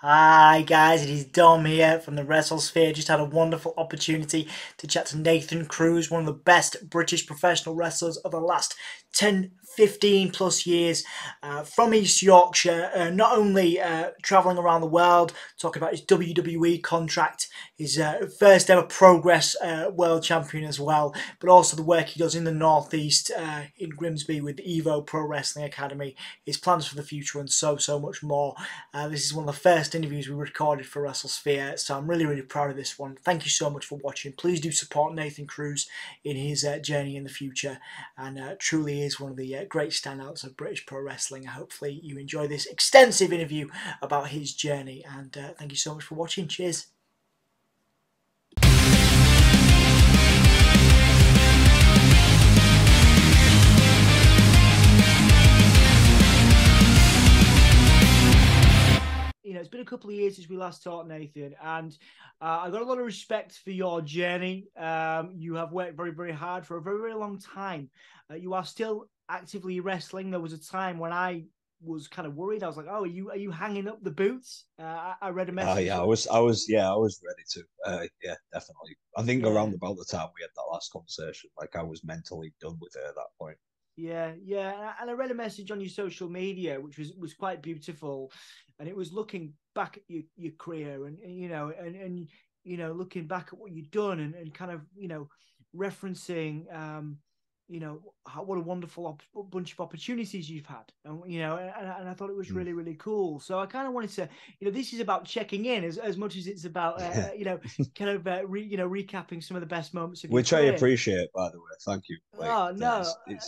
Hi guys, it is Dom here from the WrestleSphere. Just had a wonderful opportunity to chat to Nathan Cruz, one of the best British professional wrestlers of the last 10, 15 plus years from East Yorkshire. Not only travelling around the world, talking about his WWE contract, his first ever Progress World Champion as well, but also the work he does in the Northeast in Grimsby with the Evo Pro Wrestling Academy, his plans for the future, and so much more. This is one of the first interviews we recorded for WrestleSphere, so I'm really proud of this one. Thank you so much for watching. Please do support Nathan Cruz in his journey in the future, and truly is one of the great standouts of British pro wrestling. Hopefully you enjoy this extensive interview about his journey, and thank you so much for watching. Cheers. It's been a couple of years since we last talked, Nathan, and I got a lot of respect for your journey. You have worked very hard for a very long time. You are still actively wrestling. There was a time when I was kind of worried. I was like, "Oh, are you hanging up the boots?" I read a message. Yeah, I was ready to. Yeah, definitely. I think Yeah, around about the time we had that last conversation, like I was mentally done with her at that point. yeah. And I read a message on your social media, which was quite beautiful, and it was looking back at your career, and looking back at what you've done, and kind of referencing what a wonderful bunch of opportunities you've had, and I thought it was Mm. really cool. So I kind of wanted to, this is about checking in as much as it's about Yeah, kind of recapping some of the best moments of your which I career. appreciate, by the way. Thank you. Like, Oh no,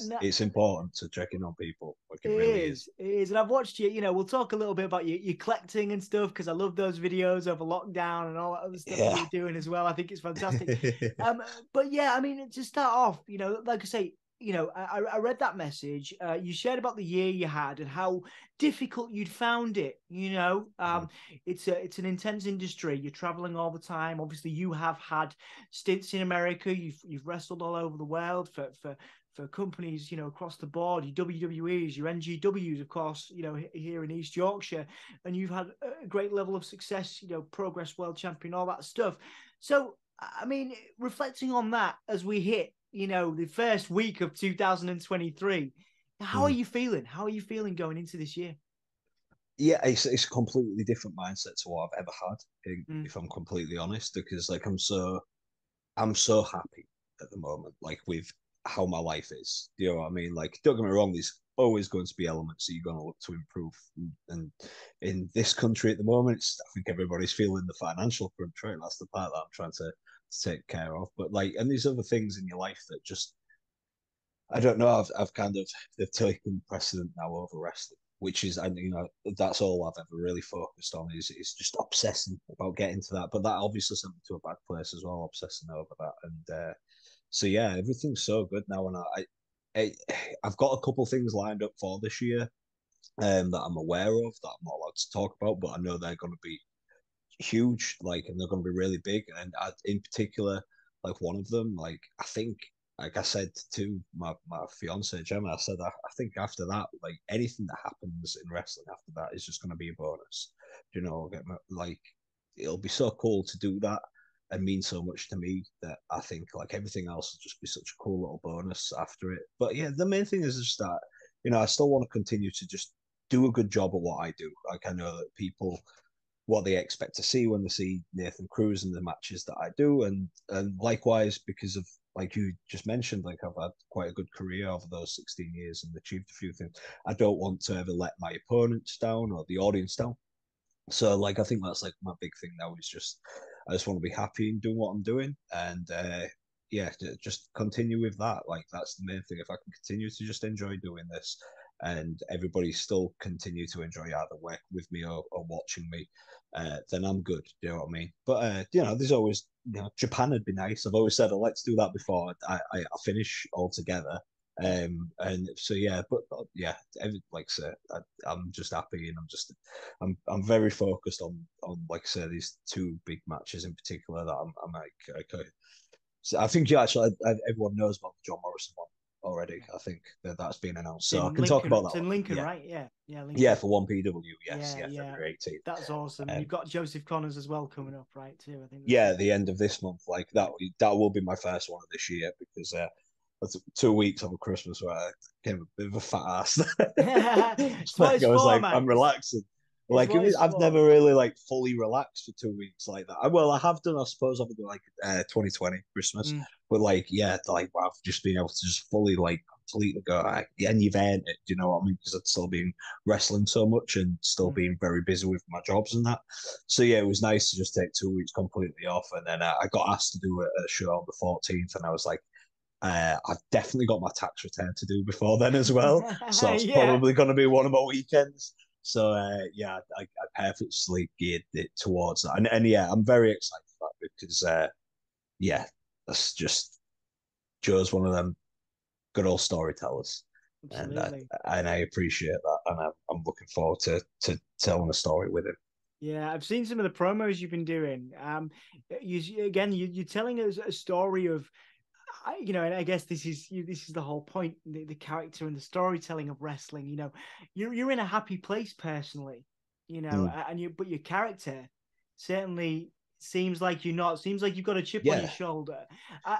no. it's important to check in on people. Like, It it really is. is. It is. And I've watched you, we'll talk a little bit about your collecting and stuff because I love those videos over lockdown and all that other stuff that you Yeah. were doing as well. I think it's fantastic. Um, but yeah, I mean, to start off, like I say, I read that message. You shared about the year you had and how difficult you'd found it. It's an intense industry. You're traveling all the time. Obviously, you have had stints in America. You've wrestled all over the world for companies, across the board, your WWEs, your NGWs, of course, here in East Yorkshire, and you've had a great level of success, Progress World Champion, all that stuff. So, I mean, reflecting on that as we hit, the first week of 2023, how are Mm. you feeling? How are you feeling going into this year? Yeah, it's a completely different mindset to what I've ever had, Mm, if I'm completely honest, because like I'm so happy at the moment, like with how my life is. Do you know what I mean? Like, don't get me wrong, there's always going to be elements that you're going to look to improve. And in this country at the moment, I think everybody's feeling the financial crunch, right? That's the part that I'm trying to take care of. But like, and there's other things in your life that just, I don't know, I've kind of, they've taken precedent now over wrestling. Which is, and that's all I've ever really focused on is just obsessing about getting to that. But that obviously sent me to a bad place as well, obsessing over that. And so yeah, everything's so good now, and I I've got a couple things lined up for this year that I'm aware of that I'm not allowed to talk about, but I know they're going to be huge, like, and they're going to be really big. And in particular, like one of them, like I think, like I said to my fiance Gemma, I said I think after that, like anything that happens in wrestling after that is just going to be a bonus. Like it'll be so cool to do that and mean so much to me that I think like everything else will just be such a cool little bonus after it. But yeah, the main thing is just that I still want to continue to just do a good job at what I do. Like I know that people what they expect to see when they see Nathan Cruz in the matches that I do, and likewise because of like you just mentioned, like I've had quite a good career over those 16 years and achieved a few things. I don't want to ever let my opponents down or the audience down. So like I think that's like my big thing now is just I just want to be happy in doing what I'm doing and yeah, just continue with that. Like that's the main thing. If I can continue to just enjoy doing this and everybody still continue to enjoy either work with me or watching me, then I'm good. Do you know what I mean? But there's always Japan would be nice. I've always said let's do that before I finish altogether. And so yeah, but yeah, like I said, I'm just happy and I'm very focused on like I say these two big matches in particular that I'm like so I think you actually everyone knows about the John Morrison one already. Yeah. I think that's been announced, It's so I in can talk Lincoln. about It's that in one. Lincoln, Yeah, right? Yeah, yeah, yeah, Lincoln. for 1PW. Yes, Yeah, yeah, yeah. February 18th. That's awesome. And Um, you've got Joseph Connors as well coming up, right? Too. I think there's yeah, some. the end of this month, like that will be my first one of this year because that's 2 weeks over Christmas where I became a bit of a fat ass. It's what Like it's I was for, like, man. I'm relaxing. It's Like what it's I've for. never really like fully relaxed for 2 weeks like that. Well, I have done, I suppose, I've done like 2020 Christmas, Mm, but like yeah, like I've just been able to just fully like completely go. And you've earned it. Do you know what I mean? Because I'd still been wrestling so much and still mm. being very busy with my jobs and that. So yeah, it was nice to just take 2 weeks completely off, and then I got asked to do a show on the 14th, and I was like. I've definitely got my tax return to do before then as well, so that's Yeah, probably going to be one of my weekends. So yeah, I purposely geared it towards that, and yeah, I'm very excited for that because yeah, that's just Joe's one of them good old storytellers, and absolutely. I appreciate that, and I'm looking forward to telling a story with him. Yeah, I've seen some of the promos you've been doing. Again, you're telling us a story of, and I guess this is the whole point, the character and the storytelling of wrestling. You're in a happy place personally, Mm. and but your character certainly seems like you're not. Seems like you've got a chip on your Yeah, shoulder.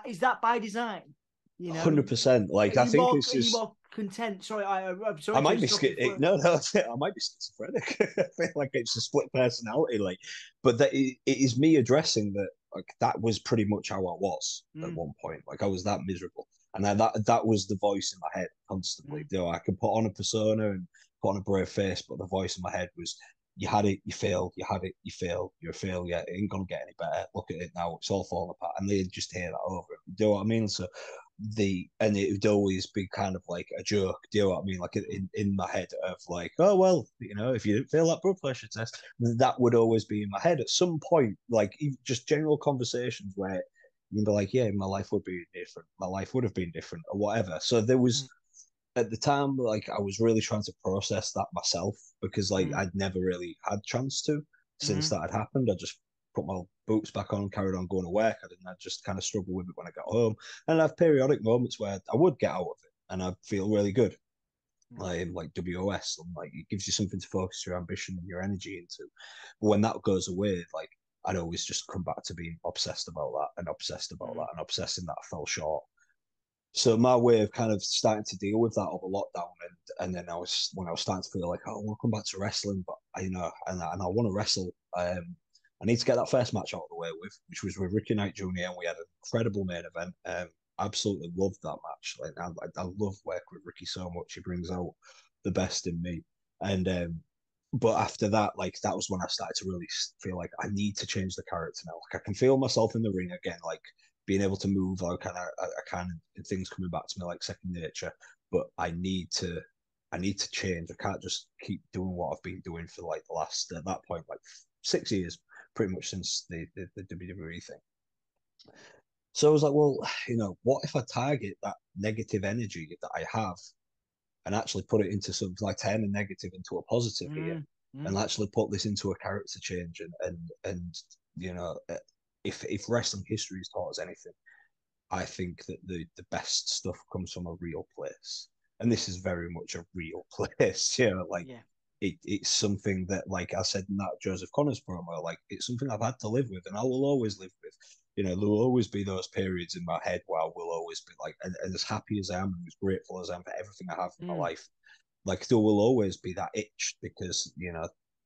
Is that by design? 100%. Like I think it's Are you just more content? Sorry, I'm I sorry to might be stop you for. no, no, I might be schizophrenic. I feel like it's a split personality, like, but it is me addressing that. Like that was pretty much how I was at Mm, one point. Like I was that miserable, and then that was the voice in my head constantly. mm, You know, I could put on a persona and put on a brave face, but the voice in my head was, "You had it, you failed. You had it, you failed. You're a failure. It ain't gonna get any better. Look at it now. It's all falling apart." And they'd just hear that over. Do you know what I mean? So and it would always be kind of like a joke. Do you know what I mean? Like in my head of like, oh well, if you didn't fail that blood pressure test, that would always be in my head at some point. Like just general conversations where you'd be like, yeah, my life would be different. My life would have been different or whatever. So there mm, was at the time, like I was really trying to process that myself because like mm, I'd never really had chance to since mm, that had happened. I just put my boots back on, carried on going to work. I just kind of struggle with it when I got home, and I have periodic moments where I would get out of it and I feel really good. mm, Like WOS, and like it gives you something to focus your ambition and your energy into. But when that goes away, like I'd always just come back to being obsessed about that and obsessed about mm, that and obsessing that I fell short. So my way of kind of starting to deal with that over lockdown, and then when I was starting to feel like, oh, I want to come back to wrestling, but and I want to wrestle. I need to get that first match out of the way with, which was with Ricky Knight Jr. and we had an incredible main event. Absolutely loved that match. Like I love working with Ricky so much. He brings out the best in me, and but after that, like that was when I started to really feel like I need to change the character now. Like I can feel myself in the ring again, like being able to move, like I can, and things coming back to me like second nature. But I need to change. I can't just keep doing what I've been doing for like the last at that point like 6 years, pretty much since the WWE thing. So I was like, well, what if I target that negative energy that I have and actually put it into something like turn a negative into a positive here, mm, and mm, actually put this into a character change and you know, if wrestling history has taught us anything, I think that the best stuff comes from a real place, and this is very much a real place. Like yeah. it's something that, like I said in that Joseph Connors promo, like it's something I've had to live with, and I will always live with. There will always be those periods in my head where I will always be like, and as happy as I am, and as grateful as I am for everything I have in my Mm, life, like there will always be that itch because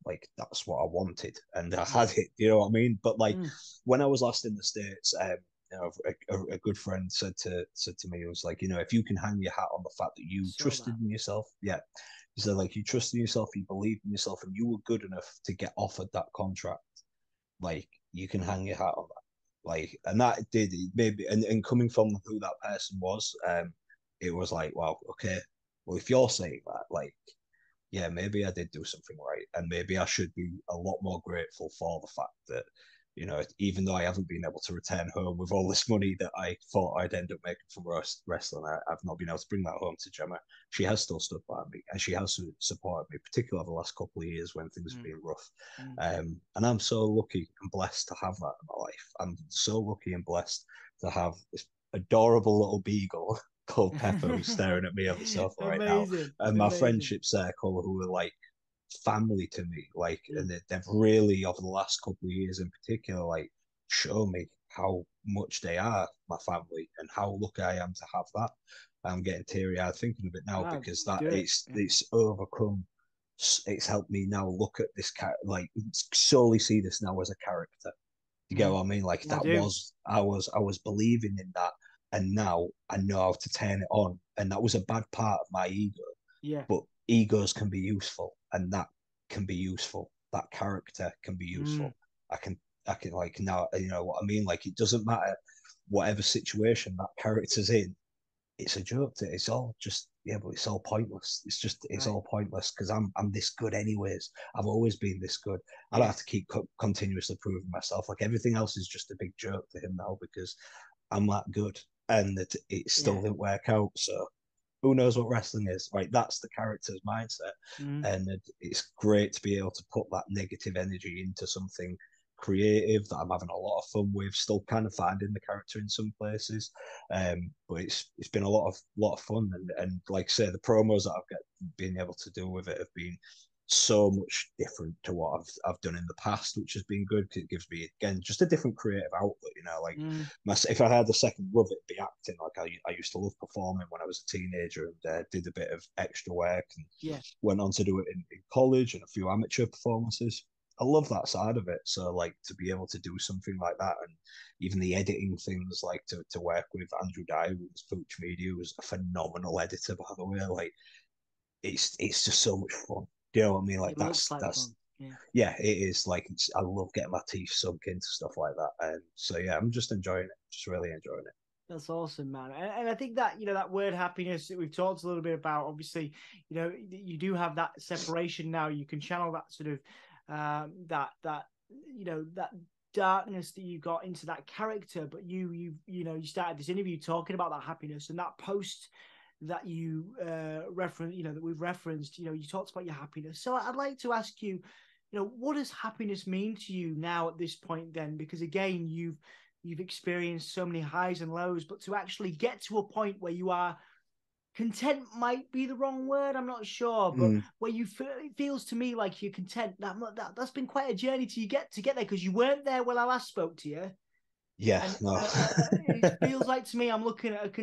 like that's what I wanted and I mm, had it. You know what I mean? But like mm. when I was last in the States, a good friend said to me, it was like, if you can hang your hat on the fact that you Saw trusted that. in yourself, yeah. He said like you trusted in yourself, you believed in yourself, and you were good enough to get offered that contract. Like you can hang your hat on that. Like, and that did it maybe, and coming from who that person was, it was like, wow, okay, well, if you're saying that, like, yeah, maybe I did do something right, and maybe I should be a lot more grateful for the fact that, even though I haven't been able to return home with all this money that I thought I'd end up making from wrestling, I've not been able to bring that home to Gemma. She has still stood by me, and she has supported me, particularly over the last couple of years when things have Mm, been rough. mm. And I'm so lucky and blessed to have that in my life. I'm so lucky and blessed to have this adorable little beagle called Pepper, who's staring at me on the sofa right now, Amazing, and my amazing. friendship circle, who are like family to me. Like, Mm. and they've really, over the last couple of years in particular, like, show me how much they are my family and how lucky I am to have that. I'm getting teary eyed thinking of it now Ah, because that do it. Yeah. it's overcome. It's helped me now look at this like solely see this now as a character. You get Mm. what I mean? Like Yeah, I that do. was I was believing in that, and now I know how to turn it on. And that was a bad part of my ego, Yeah. but egos can be useful, and that can be useful. That character can be Mm. useful. I can I can like now you know what I mean. Like it doesn't matter whatever situation that character's in. It's a joke. It's all just yeah, but it's all pointless. It's Right. all pointless because I'm this good anyways. I've always been this good. I don't Yeah. have to keep continuously proving myself. Like everything else is just a big joke to him now because I'm that good, and it Yeah. still didn't work out. So who knows what wrestling is? Right, that's the character's mindset, Mm. and it's great to be able to put that negative energy into something creative that I'm having a lot of fun with. Still kind of finding the character in some places, but it's been a lot of fun, and like I say, the promos that been able to do with it have been so much different to what I've done in the past, which has been good because it gives me again just a different creative outlet. You know, like Mm. if I had the second love, it'd be acting. Like I used to love performing when I was a teenager and did a bit of extra work and Yeah. went on to do it in college and a few amateur performances. I love that side of it. So like to be able to do something like that and even the editing things like to work with Andrew Dye, who's Pooch Media, who's a phenomenal editor, by the way. Like it's just so much fun. Do you know what I mean? Like It looks like fun. Yeah. yeah, it is like I love getting my teeth sunk into stuff like that. And so yeah, I'm just enjoying it, just really enjoying it. That's awesome, man. And I think that, that word happiness that we've talked a little bit about, obviously, you do have that separation now. You can channel that sort of that darkness that you got into that character, but you started this interview talking about that happiness and that post that you reference, that we've referenced, you talked about your happiness. So I'd like to ask you, what does happiness mean to you now at this point then? Because again, you've experienced so many highs and lows, but to actually get to a point where you are content might be the wrong word, I'm not sure, but Mm. where it feels to me like you're content. That's been quite a journey to get there because you weren't there when I last spoke to you. Yeah, And no. it feels like to me I'm looking at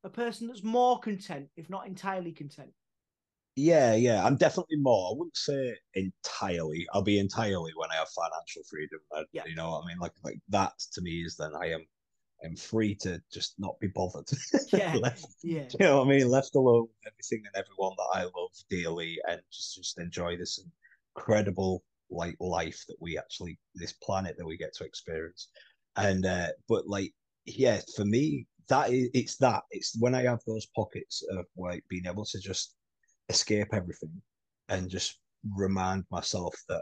a person that's more content, if not entirely content. Yeah. I'm definitely more. I wouldn't say entirely. I'll be entirely when I have financial freedom. Yeah, You know what I mean? Like that to me is then I'm free to just not be bothered. yeah, Left, yeah. you know what I mean? Left alone with everything and everyone that I love dearly, and just enjoy this incredible like life that we actually this planet that we get to experience. And but like yeah, for me it's when I have those pockets of like being able to just escape everything and just remind myself that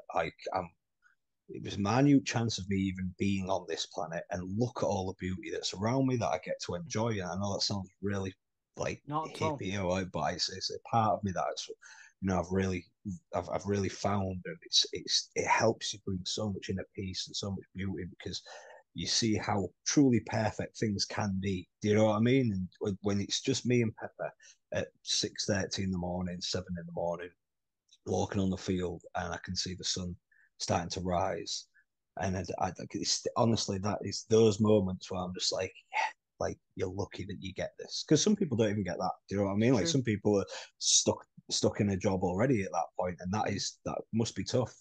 it was a minute chance of me even being on this planet and look at all the beauty that's around me that I get to enjoy. And I know that sounds really like Not at all. hippie, but it's a part of me that's I've really found, and it helps you bring so much inner peace and so much beauty because you see how truly perfect things can be. Do you know what I mean? And when it's just me and Pepper at 6:30 in the morning, 7 in the morning, walking on the field, and I can see the sun starting to rise. And it's, honestly, that is those moments where I'm just like, yeah, like you're lucky that you get this. Because some people don't even get that. Do you know what I It's mean? Like true. some people are stuck in a job already at that point, and Mm. that must be tough.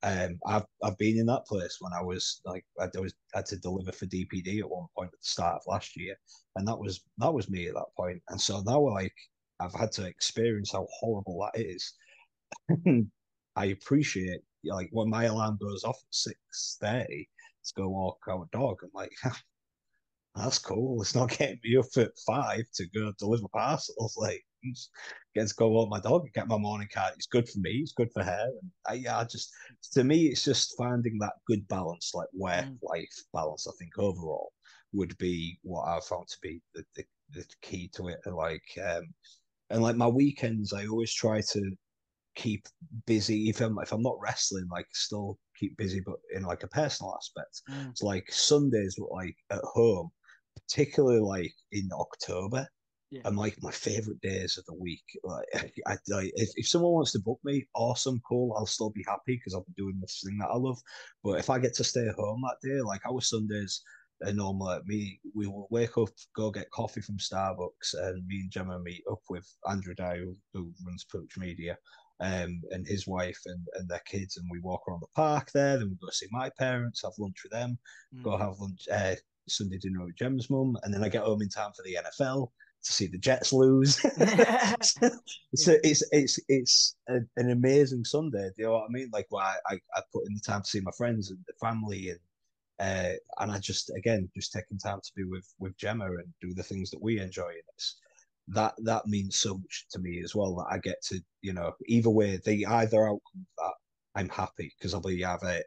I've been in that place when I was like I had to deliver for DPD at one point at the start of last year, and that was me at that point. And so now like I've had to experience how horrible that is. I appreciate like when my alarm goes off at 6:30 to go walk our dog. I'm like, that's cool. It's not getting me up at 5 to go deliver parcels. Like, get to go walk my dog and get my morning card. It's good for me. It's good for her. And I just, to me, it's just finding that good balance, like work Mm. life balance. I think overall would be what I've found to be the key to it. And like my weekends, I always try to keep busy if I'm not wrestling, like still keep busy, but in like a personal aspect. Mm. It's like Sundays were like at home, particularly like in October. Yeah. and like my favorite days of the week. Like, if someone wants to book me, awesome, cool. I'll still be happy because I'll be doing this thing that I love. But if I get to stay home that day, like our Sundays are normal. We will wake up, go get coffee from Starbucks, and me and Gemma meet up with Andrew Dye, who runs Pooch Media, and his wife and their kids, and we walk around the park there. Then we go see my parents, have lunch with them, go have lunch. Sunday dinner with Gem's mum, and then I get home in time for the NFL to see the Jets lose. So Yeah. an amazing Sunday. Do you know what I mean? Like, where I put in the time to see my friends and the family, and I just taking time to be with Gemma and do the things that we enjoy. And that means so much to me as well, that I get to, either way, the either outcome of that, I'm happy because I'll be either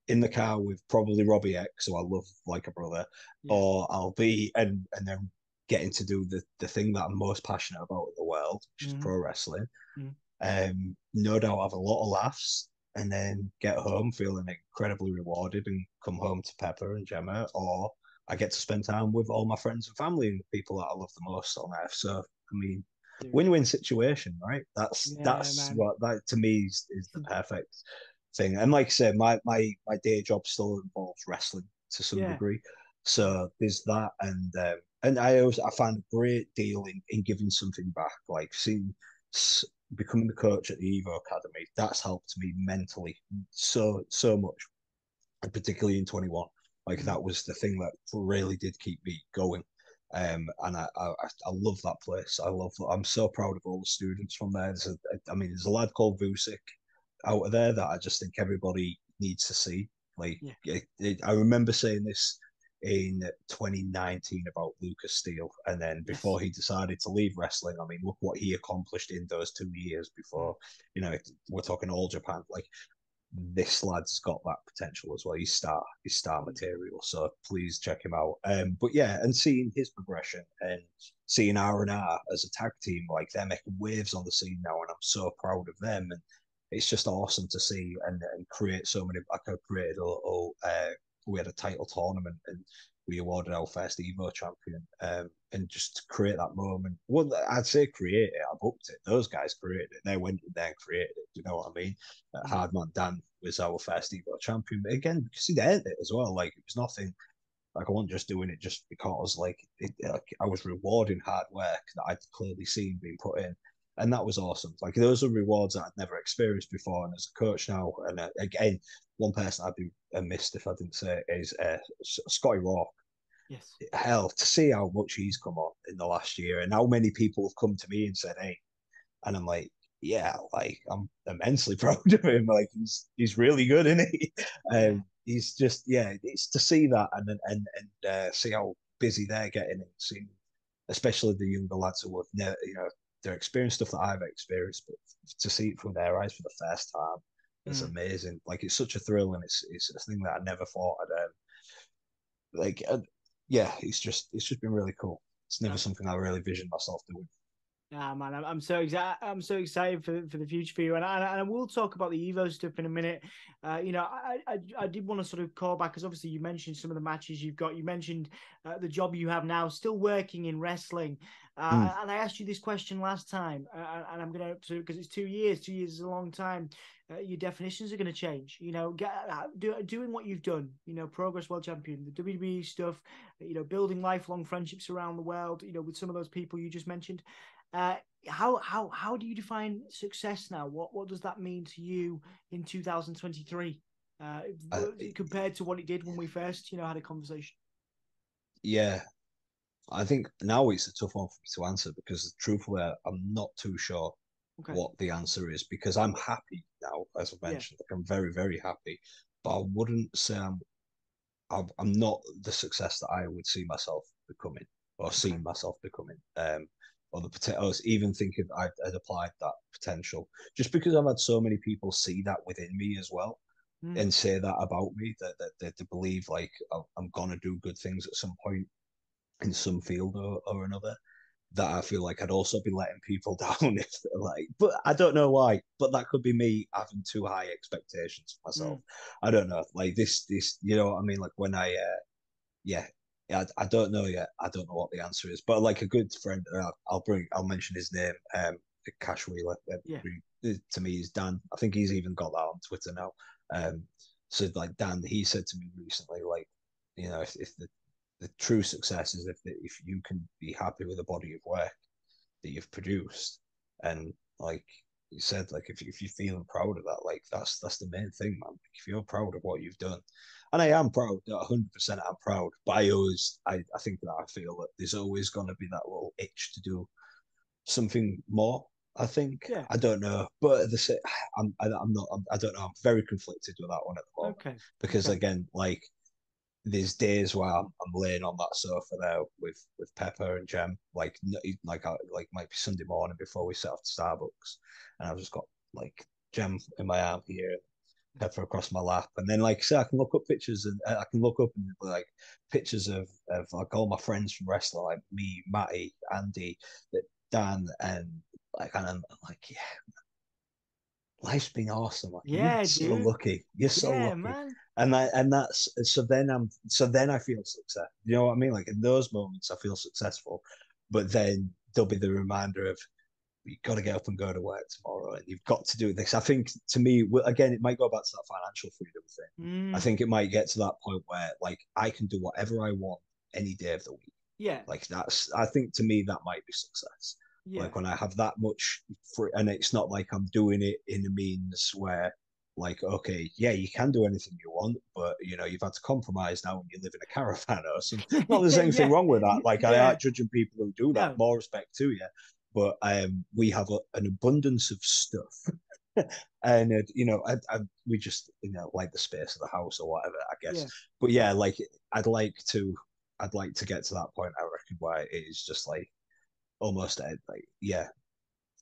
in the car with probably Robbie X, who I love like a brother, Yeah. or I'll be and then getting to do the thing that I'm most passionate about in the world, which is Mm-hmm. pro wrestling. Mm-hmm. No doubt have a lot of laughs, and then get home feeling incredibly rewarded and come home to Pepper and Gemma, or I get to spend time with all my friends and family and the people that I love the most on earth. So, I mean, Dude. win-win situation, right? That's Yeah, that's man. what that to me is the perfect thing. And like I said, my day job still involves wrestling to some Yeah. degree. So there's that, and I find a great deal in giving something back, like seeing becoming the coach at the Evo Academy. That's helped me mentally so much, and particularly in 21. Like Mm. that was the thing that really did keep me going. And I love that place. I'm so proud of all the students from there. There's a lad called Vusic out of there that I just think everybody needs to see. Like Yeah. I remember saying this in 2019 about Lucas Steele, and then Yes. before he decided to leave wrestling, I mean, look what he accomplished in those 2 years Mm. before. We're talking all Japan. Like this lad's got that potential as well. He's star Mm. material. So please check him out. But yeah, and seeing his progression and seeing R&R as a tag team, like they're making waves on the scene now, and I'm so proud of them. And it's just awesome to see and create so many. Like I created we had a title tournament and we awarded our first Evo champion. And just to create that moment. Well, I'd say create it. I booked it. Those guys created it. They went in there and created it. Do you know what I mean? Mm. Hardman Dan was our first Evo champion. But again, because he'd earned it as well. Like it was nothing. Like I wasn't just doing it just because like I was rewarding hard work that I'd clearly seen being put in, and that was awesome. Like those are rewards that I'd never experienced before. And as a coach now, and again, one person I'd be missed if I didn't say it is Scotty Rourke. Yes. Hell, to see how much he's come on in the last year, and how many people have come to me and said, "Hey," and I'm like, yeah, like I'm immensely proud of him. Like he's really good, isn't he? Yeah. He's just it's to see that and see how busy they're getting and seeing, especially the younger lads who have never, they're experienced stuff that I've experienced, but to see it through their eyes for the first time is Mm. amazing. Like it's such a thrill, and it's a thing that I never thought I'd like. Yeah, it's just been really cool. It's never That's something I really visioned myself doing. Yeah, man, I'm so excited. I'm so excited for the future for you, and I will talk about the Evo stuff in a minute. I did want to sort of call back because obviously you mentioned some of the matches you've got. You mentioned the job you have now, still working in wrestling. Mm. And I asked you this question last time, and I'm gonna because it's 2 years. 2 years is a long time. Your definitions are going to change. Doing what you've done. Progress World Champion, the WWE stuff. Building lifelong friendships around the world. With some of those people you just mentioned. How do you define success now? What does that mean to you in 2023 Uh, compared to what it did when we first had a conversation? yeah, I think now it's a tough one for me to answer because truthfully, I'm not too sure Okay. what the answer is because I'm happy now, as I Yeah. mentioned. Like I'm very, very happy, but I wouldn't say I'm not the success that I would see myself becoming or Okay. seeing myself becoming. Or the potential, I was even thinking I'd applied that potential just because I've had so many people see that within me as well Mm. and say that about me that they believe like I'm gonna do good things at some point in some field or another, that I feel like I'd also be letting people down if they're like, but I don't know why. But that could be me having too high expectations for myself. Mm. I don't know. Like this, you know what I mean? Like when yeah. yeah, I don't know yet. I don't know what the answer is, but like a good friend, I'll mention his name. Cash Wheeler. Yeah. To me, is Dan. I think he's even got that on Twitter now. Um, so like Dan, he said to me recently, like, if the true success is if you can be happy with the body of work that you've produced, and like you said, like if you're feeling proud of that, like that's the main thing, man. If you're proud of what you've done, and I am proud, 100% I'm proud, but I think that I feel that there's always going to be that little itch to do something more. I think Yeah. I don't know, but at the same, I'm not. I don't know. I'm very conflicted with that one at the moment Okay. because Okay. again, like there's days where I'm laying on that sofa there with Pepper and Jem, like might be Sunday morning before we set off to Starbucks, and I've just got like Jem in my arm here, Pepper across my lap, and then like say I can look up pictures and I can look up and like pictures of like all my friends from wrestling, like me, Matty, Andy, Dan, and and I'm like, yeah, life's been awesome. Like you're Yeah, so dude. lucky. You're so Yeah, lucky. man. And that's so then I feel success. You know what I mean? Like in those moments I feel successful. But then there'll be the reminder of you've got to get up and go to work tomorrow and you've got to do this. I think to me, again, it might go back to that financial freedom thing. I Mm, think it might get to that point where like I can do whatever I want any day of the week. yeah. Like I think to me that might be success. Yeah. Like when I have that much free, and it's not like I'm doing it in a means where, like, okay, yeah, you can do anything you want, but you've had to compromise now when you live in a caravan or something. Not there's anything Yeah. wrong with that. Like I Yeah. aren't judging people who do that. No. More respect to you, but we have an abundance of stuff, and we just like the space of the house or whatever, I guess. Yeah. But yeah, like I'd like to I'd like to get to that point. I reckon where it is just like almost like yeah,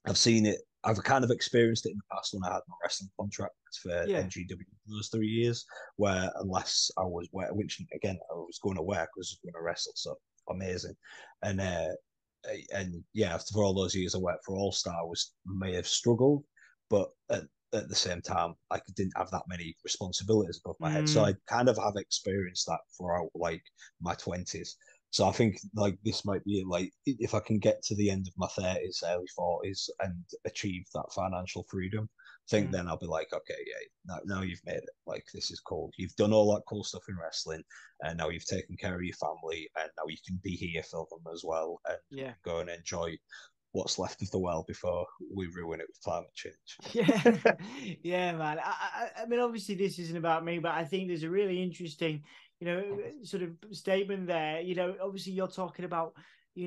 I've seen it. I've kind of experienced it in the past when I had my wrestling contract for Yeah. NGW those 3 years, where unless I was which again I was going to work, I was going to wrestle, so amazing, and yeah, for all those years I worked for All Star, was may have struggled, but at the same time, I didn't have that many responsibilities above my head, so I Mm, kind of have experienced that throughout like my 20s. So I think like this might be like if I can get to the end of my 30s, early 40s, and achieve that financial freedom, I think mm. then I'll be like, okay, yeah, now you've made it. Like this is cool. You've done all that cool stuff in wrestling, and now you've taken care of your family, and now you can be here for them as well, and we Yeah. can go and enjoy what's left of the world before we ruin it with climate Yeah. change. Yeah, man. I mean, obviously, this isn't about me, but I think there's a really interesting, sort of statement there. Obviously, you're talking about,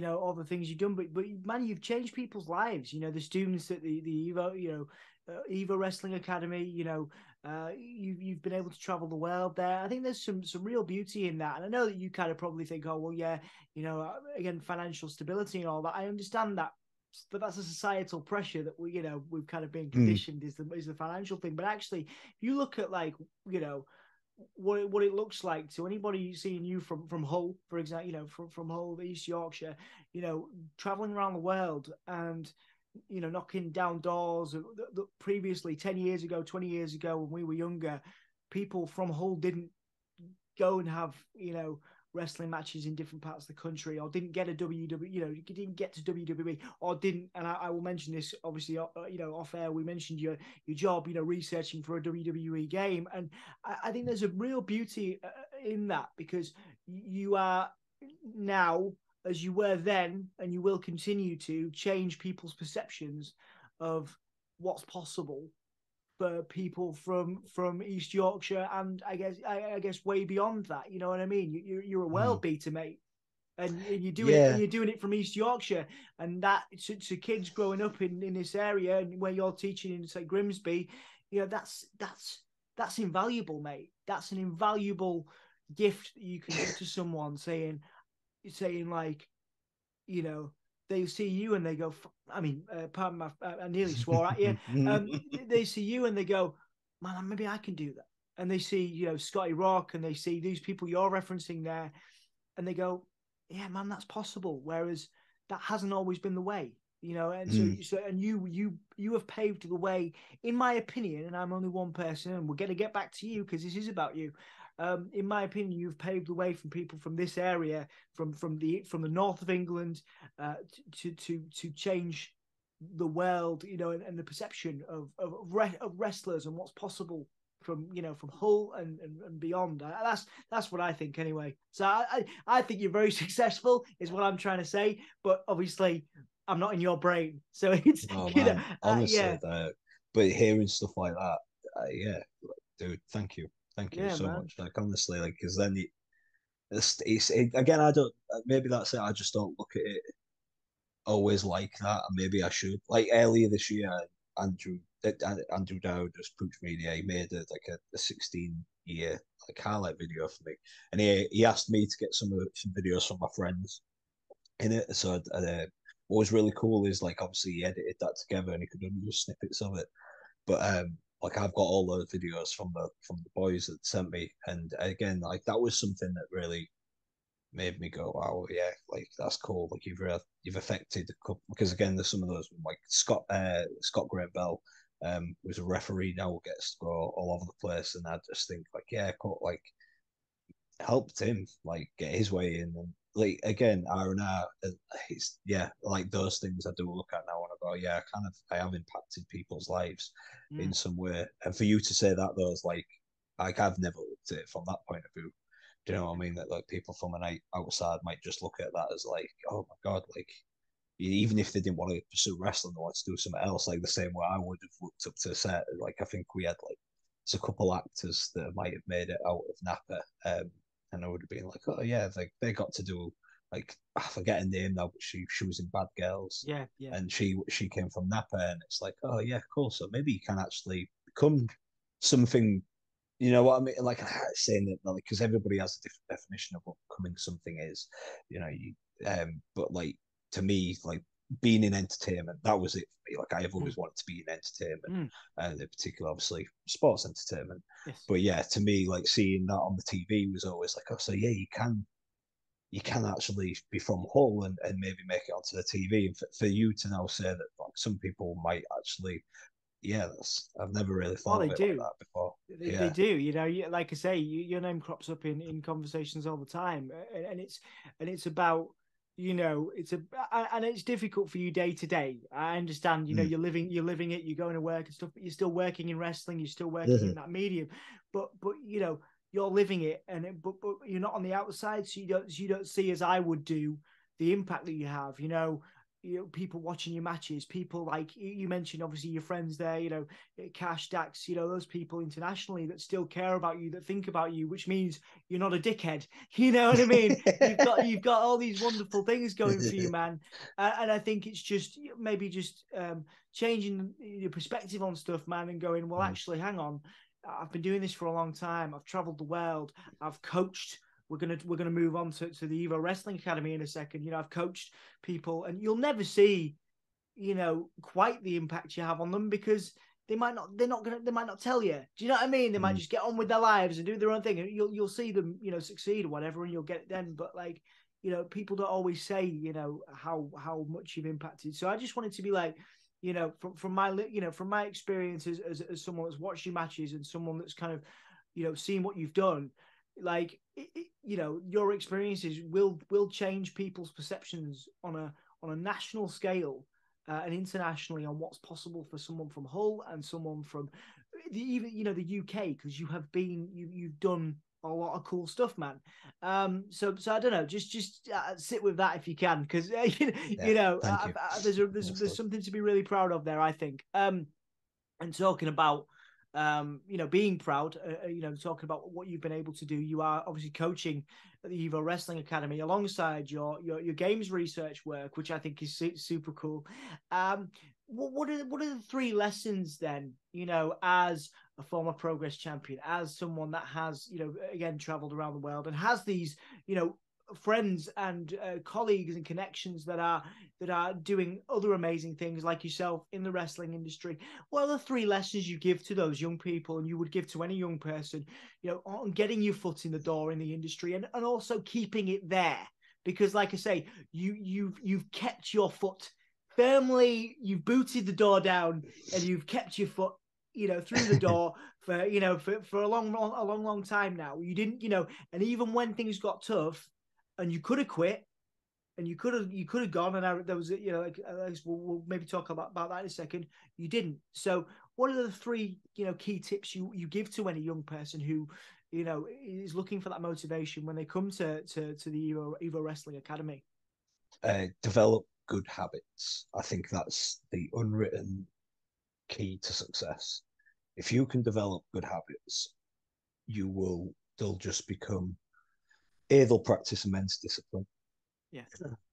all the things you've done, but man, you've changed people's lives. The students at the Evo, Evo Wrestling Academy. You've been able to travel the world there. I think there's some real beauty in that, and I know that you kind of probably think, oh well, yeah, again, financial stability and all that. I understand that, but that's a societal pressure that we've kind of been Mm, conditioned is the financial thing. But actually, if you look at like what it looks like to anybody seeing you from Hull, for example, from Hull, East Yorkshire, traveling around the world and knocking down doors that previously 10 years ago, 20 years ago when we were younger, people from Hull didn't go and have wrestling matches in different parts of the country, or didn't get a WWE, you didn't get to WWE, or didn't. And I will mention this obviously, off air. We mentioned your job, researching for a WWE game, and I think there's a real beauty in that, because you are now, as you were then, and you will continue to change people's perceptions of what's possible for people from East Yorkshire, and I guess way beyond that. You know what I mean? You're a mm. world beater, mate, and you're doing it, and Yeah, you're doing it from East Yorkshire, and that to kids growing up in this area, and where you're teaching in say Grimsby, that's invaluable, mate. That's an invaluable gift that you can give to someone, saying like, you know, they see you and they go, I mean, pardon my, I nearly swore at you. They see you and they go, man, maybe I can do that. And they see, Scotty Rock, and they see these people you're referencing there, and they go, yeah, man, that's possible. Whereas that hasn't always been the way, and mm, and you have paved the way, in my opinion, and I'm only one person, and we're going to get back to you because this is about you. in my opinion, you've paved the way from people from this area, from the north of England, to change the world, and the perception of wrestlers and what's possible from from Hull and beyond. That's what I think anyway. So I think you're very successful, is what I'm trying to say. But obviously, I'm not in your brain, so it's Oh man, honestly, yeah, but hearing stuff like that, yeah, dude, thank you yeah, so man. much. Like honestly, like because then again, I don't. Maybe that's it. I just don't look at it always like that, and maybe I should. Like earlier this year, Andrew Dowd just Pooch Media. He made a 16-year like highlight video for me, and he asked me to get some videos from my friends in it. So what was really cool is like obviously he edited that together, and he could only use snippets of it. But like I've got all those videos from the boys that sent me, and again like that was something that really made me go, wow, yeah, like that's cool. Like you've affected a couple, because again, there's some of those like Scott Great Bell, who's a referee now, gets to go all over the place, and I just think like, yeah, cool, like helped him like get his way in, and like again, R&R, it's yeah, like those things I do look at now and I go, yeah, I have impacted people's lives in Mm. some way, and for you to say that though is like I've never looked at it from that point of view. Do you know what I mean? That like people from an outside might just look at that as like, oh my god, like even if they didn't want to pursue wrestling or want to do something else, like the same way I would have looked up to set. Like I think we had like there's a couple actors that might have made it out of Napa, and I would have been like, oh yeah, they got to do like I forget her name now, but she was in Bad Girls, Yeah, yeah. and she came from Napa, and it's like, oh yeah, cool. So maybe you can actually become something. You know what I mean? Like saying that, like, because everybody has a different definition of what becoming something is. You know, but like to me, like being in entertainment, that was it for me. Like I have Mm. always wanted to be in entertainment, Mm. and in particular, obviously, sports entertainment. Yes. But yeah, to me, like seeing that on the TV was always like, oh, so yeah, you can actually be from Hull and maybe make it onto the TV. And for you to now say that like some people might actually, yeah, I've never really Oh, thought they of it like do. that before. They Yeah. do. Like I say, your name crops up in conversations all the time, and it's about it's and it's difficult for you day to day. I understand. Mm. You're living it. You're going to work and stuff, but you're still working in wrestling. You're still working Mm-hmm. in that medium, but you're living it, and but you're not on the outside, so you don't see, as I would do, the impact that you have. People watching your matches, people like you mentioned, obviously your friends there, Cash, Dax, those people internationally that still care about you, that think about you, which means you're not a dickhead. You know what I mean? You've got all these wonderful things going for you, man. And I think it's just maybe just changing your perspective on stuff, man, and going, well, Mm. actually, hang on. I've been doing this for a long time. I've traveled the world. I've coached. We're gonna move on to the Evo Wrestling Academy in a second. I've coached people, and you'll never see, quite the impact you have on them, because they might not tell you. Do you know what I mean? They might Mm. just get on with their lives and do their own thing, and you'll see them, succeed or whatever, and you'll get it then. But like, people don't always say, how much you've impacted. So I just wanted to be like, from my experience as someone that's watched your matches and someone that's kind of, seen what you've done, like your experiences will change people's perceptions on a national scale, and internationally, on what's possible for someone from Hull and someone from even the UK, because you've done a lot of cool stuff, man. So I don't know, just sit with that if you can, because Yeah. Thank you. there's Honestly. something to be really proud of there, I think. And talking about being proud, talking about what you've been able to do. You are obviously coaching at the Evo Wrestling Academy alongside your games research work, which I think is super cool. What are the three lessons then, as a former Progress champion, as someone that has, again, traveled around the world and has these, friends and colleagues and connections that are doing other amazing things like yourself in the wrestling industry? What are the three lessons you give to those young people, and you would give to any young person, on getting your foot in the door in the industry, and also keeping it there? Because like I say, you've kept your foot firmly, you've booted the door down, and you've kept your foot, through the door for for a long time now. You didn't, and even when things got tough, and you could have quit, and you could have gone, and there was like we'll maybe talk about that in a second. You didn't. So, what are the three key tips you give to any young person who is looking for that motivation when they come to the Evo Wrestling Academy? Develop good habits. I think that's the unwritten key to success. If you can develop good habits, they'll just become they'll practice immense discipline, Yeah.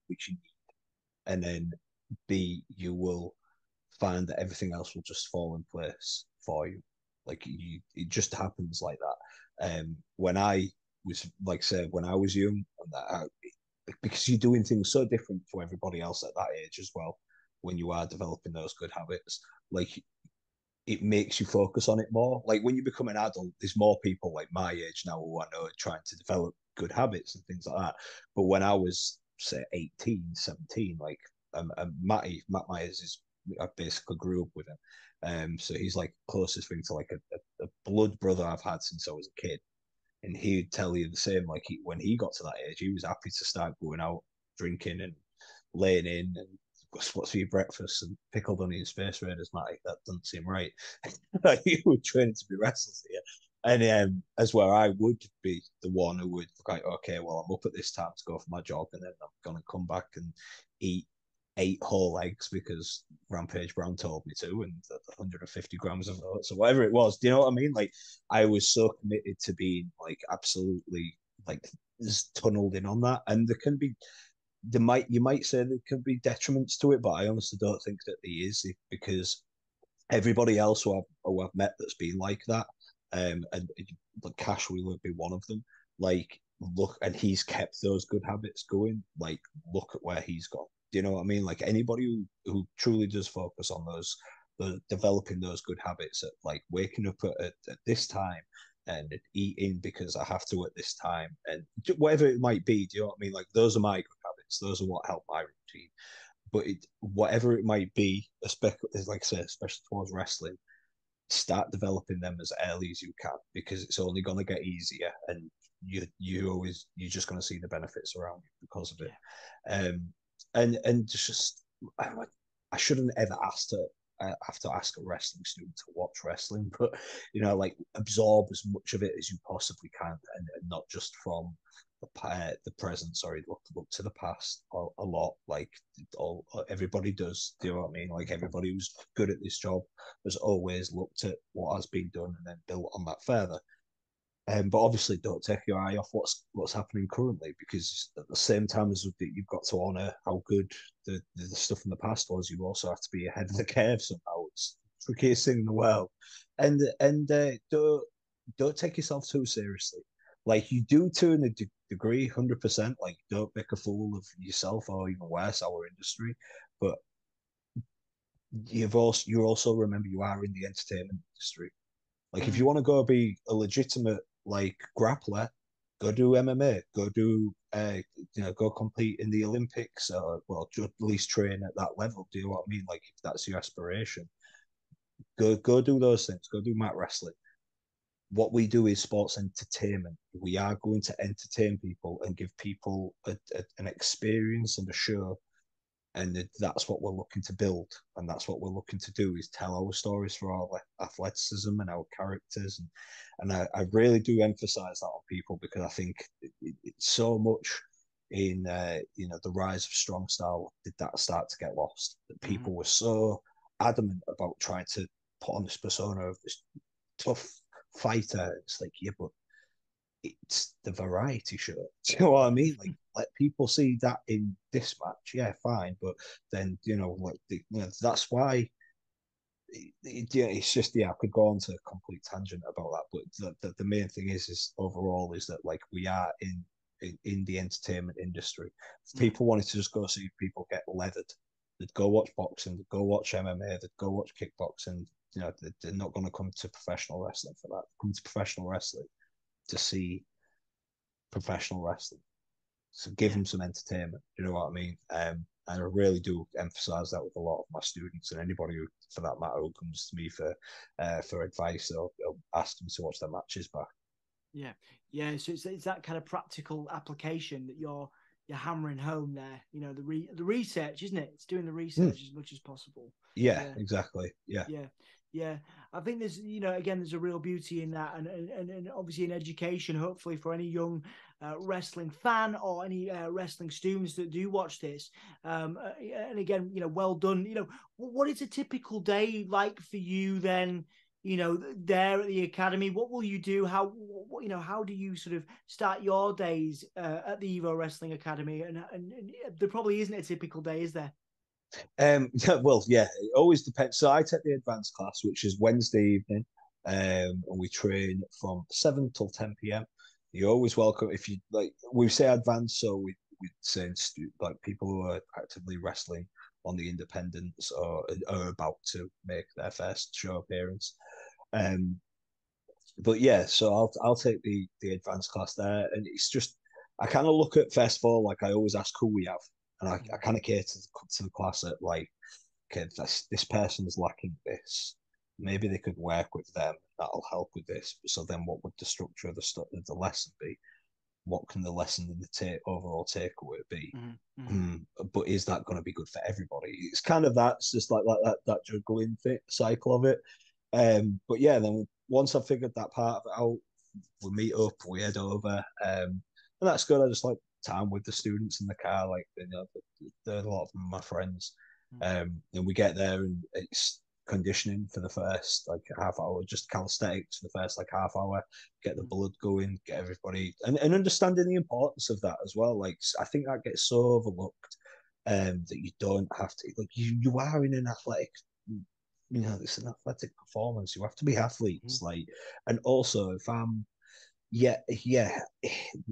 which you need, and then B, you will find that everything else will just fall in place for you. It just happens like that. When I was, like I said, when I was young, because you're doing things so different to everybody else at that age as well. When you are developing those good habits, like it makes you focus on it more. Like when you become an adult, there's more people like my age now who I know are trying to develop good habits and things like that. But when I was, say, 18, 17, like Matt Myers is, I basically grew up with him. So he's like closest thing to like a blood brother I've had since I was a kid. And he'd tell you the same. Like when he got to that age, he was happy to start going out drinking and laying in and what's for your breakfast and pickled onion space raiders, Matty. That doesn't seem right. You were training to be wrestlers here. And as where I would be the one who would like, okay, well, I'm up at this time to go for my jog, and then I'm gonna come back and eat 8 whole eggs because Rampage Brown told me to, and 150 grams of oats or whatever it was. Do you know what I mean? Like I was so committed to being like absolutely like tunneled in on that, and you might say there can be detriments to it, but I honestly don't think that there is, because everybody else who I've met that's been like that, and like Cash will be one of them. Like look, and he's kept those good habits going. Like look at where he's gone. Do you know what I mean? Like anybody who truly does focus on developing those good habits, at like waking up at this time and eating because I have to at this time, and whatever it might be. Do you know what I mean? Like those are my good habits. Those are what help my routine. But whatever it might be, especially like I say, especially towards wrestling, start developing them as early as you can, because it's only going to get easier, and you're just going to see the benefits around you because of it. And just I shouldn't ever have to ask a wrestling student to watch wrestling, but like absorb as much of it as you possibly can, and not just from the present. Sorry, look to the past a lot. Like everybody does. Do you know what I mean? Like everybody who's good at this job has always looked at what has been done and then built on that further. But obviously, don't take your eye off what's happening currently, because at the same time as you've got to honour how good the stuff in the past was, you also have to be ahead of the curve somehow. It's the trickiest thing in the world, and don't take yourself too seriously. Like you do to a degree, 100%. Like don't make a fool of yourself, or even worse, our industry. But you also remember you are in the entertainment industry. Like if you want to go be a legitimate like grappler, go do MMA, go do go compete in the Olympics, or well, at least train at that level. Do you know what I mean? Like if that's your aspiration, go do those things. Go do mat wrestling. What we do is sports entertainment. We are going to entertain people and give people an experience and a show, and that's what we're looking to build, and that's what we're looking to do, is tell our stories for our athleticism and our characters, and I really do emphasize that on people, because I think it's so much in the rise of strong style did that start to get lost, that people were so adamant about trying to put on this persona of this tough fighter. It's like, yeah, but it's the variety show. Do you know what I mean? Like, let people see that in this match. Yeah, fine. But then, that's why it's just, I could go on to a complete tangent about that. But the main thing is overall is that, like, we are in the entertainment industry. If people wanted to just go see people get leathered, they'd go watch boxing, they'd go watch MMA, they'd go watch kickboxing. They're not going to come to professional wrestling for that. They come to professional wrestling to see professional wrestling. So give them some entertainment. You know what I mean? And I really do emphasize that with a lot of my students and anybody who, for that matter, who comes to me for advice or ask them to watch their matches back. Yeah, yeah. So it's that kind of practical application that you're hammering home there. You know, the research, isn't it? It's doing the research as much as possible. Yeah, Yeah, exactly. Yeah. yeah, yeah. I think there's, again, there's a real beauty in that, and obviously in education, hopefully for any young wrestling fan or any wrestling students that do watch this. And again, well done. What is a typical day like for you then? There at the academy, what will you do? How do you sort of start your days at the Evo Wrestling Academy? And there probably isn't a typical day, is there? Well, yeah, it always depends. So I take the advanced class, which is Wednesday evening, and we train from 7 till 10 p.m. You're always welcome if you like. We say advanced, so we say like people who are actively wrestling on the independents or are about to make their first show appearance. Um, but yeah, so I'll take the advanced class there, and it's just I kind of look at first of all, like I always ask who we have, and I kind of cater to the class at like, okay, this person is lacking this. Maybe they could work with them. That'll help with this. So then, what would the structure of the lesson be? What can the lesson and the overall takeaway be? Mm-hmm. But is that going to be good for everybody? It's kind of that. It's just like that juggling cycle of it. But yeah, then once I've figured that part of it out, we meet up, we head over, and that's good. I just like time with the students in the car, like they're a lot of them, my friends. And we get there, and it's conditioning for the first like half hour, just calisthenics for the first like half hour, get the blood going, get everybody, and understanding the importance of that as well. Like I think that gets so overlooked, that you don't have to like you are in an athletic, it's an athletic performance. You have to be athletes, Mm-hmm. like, and also if I'm, yeah, yeah,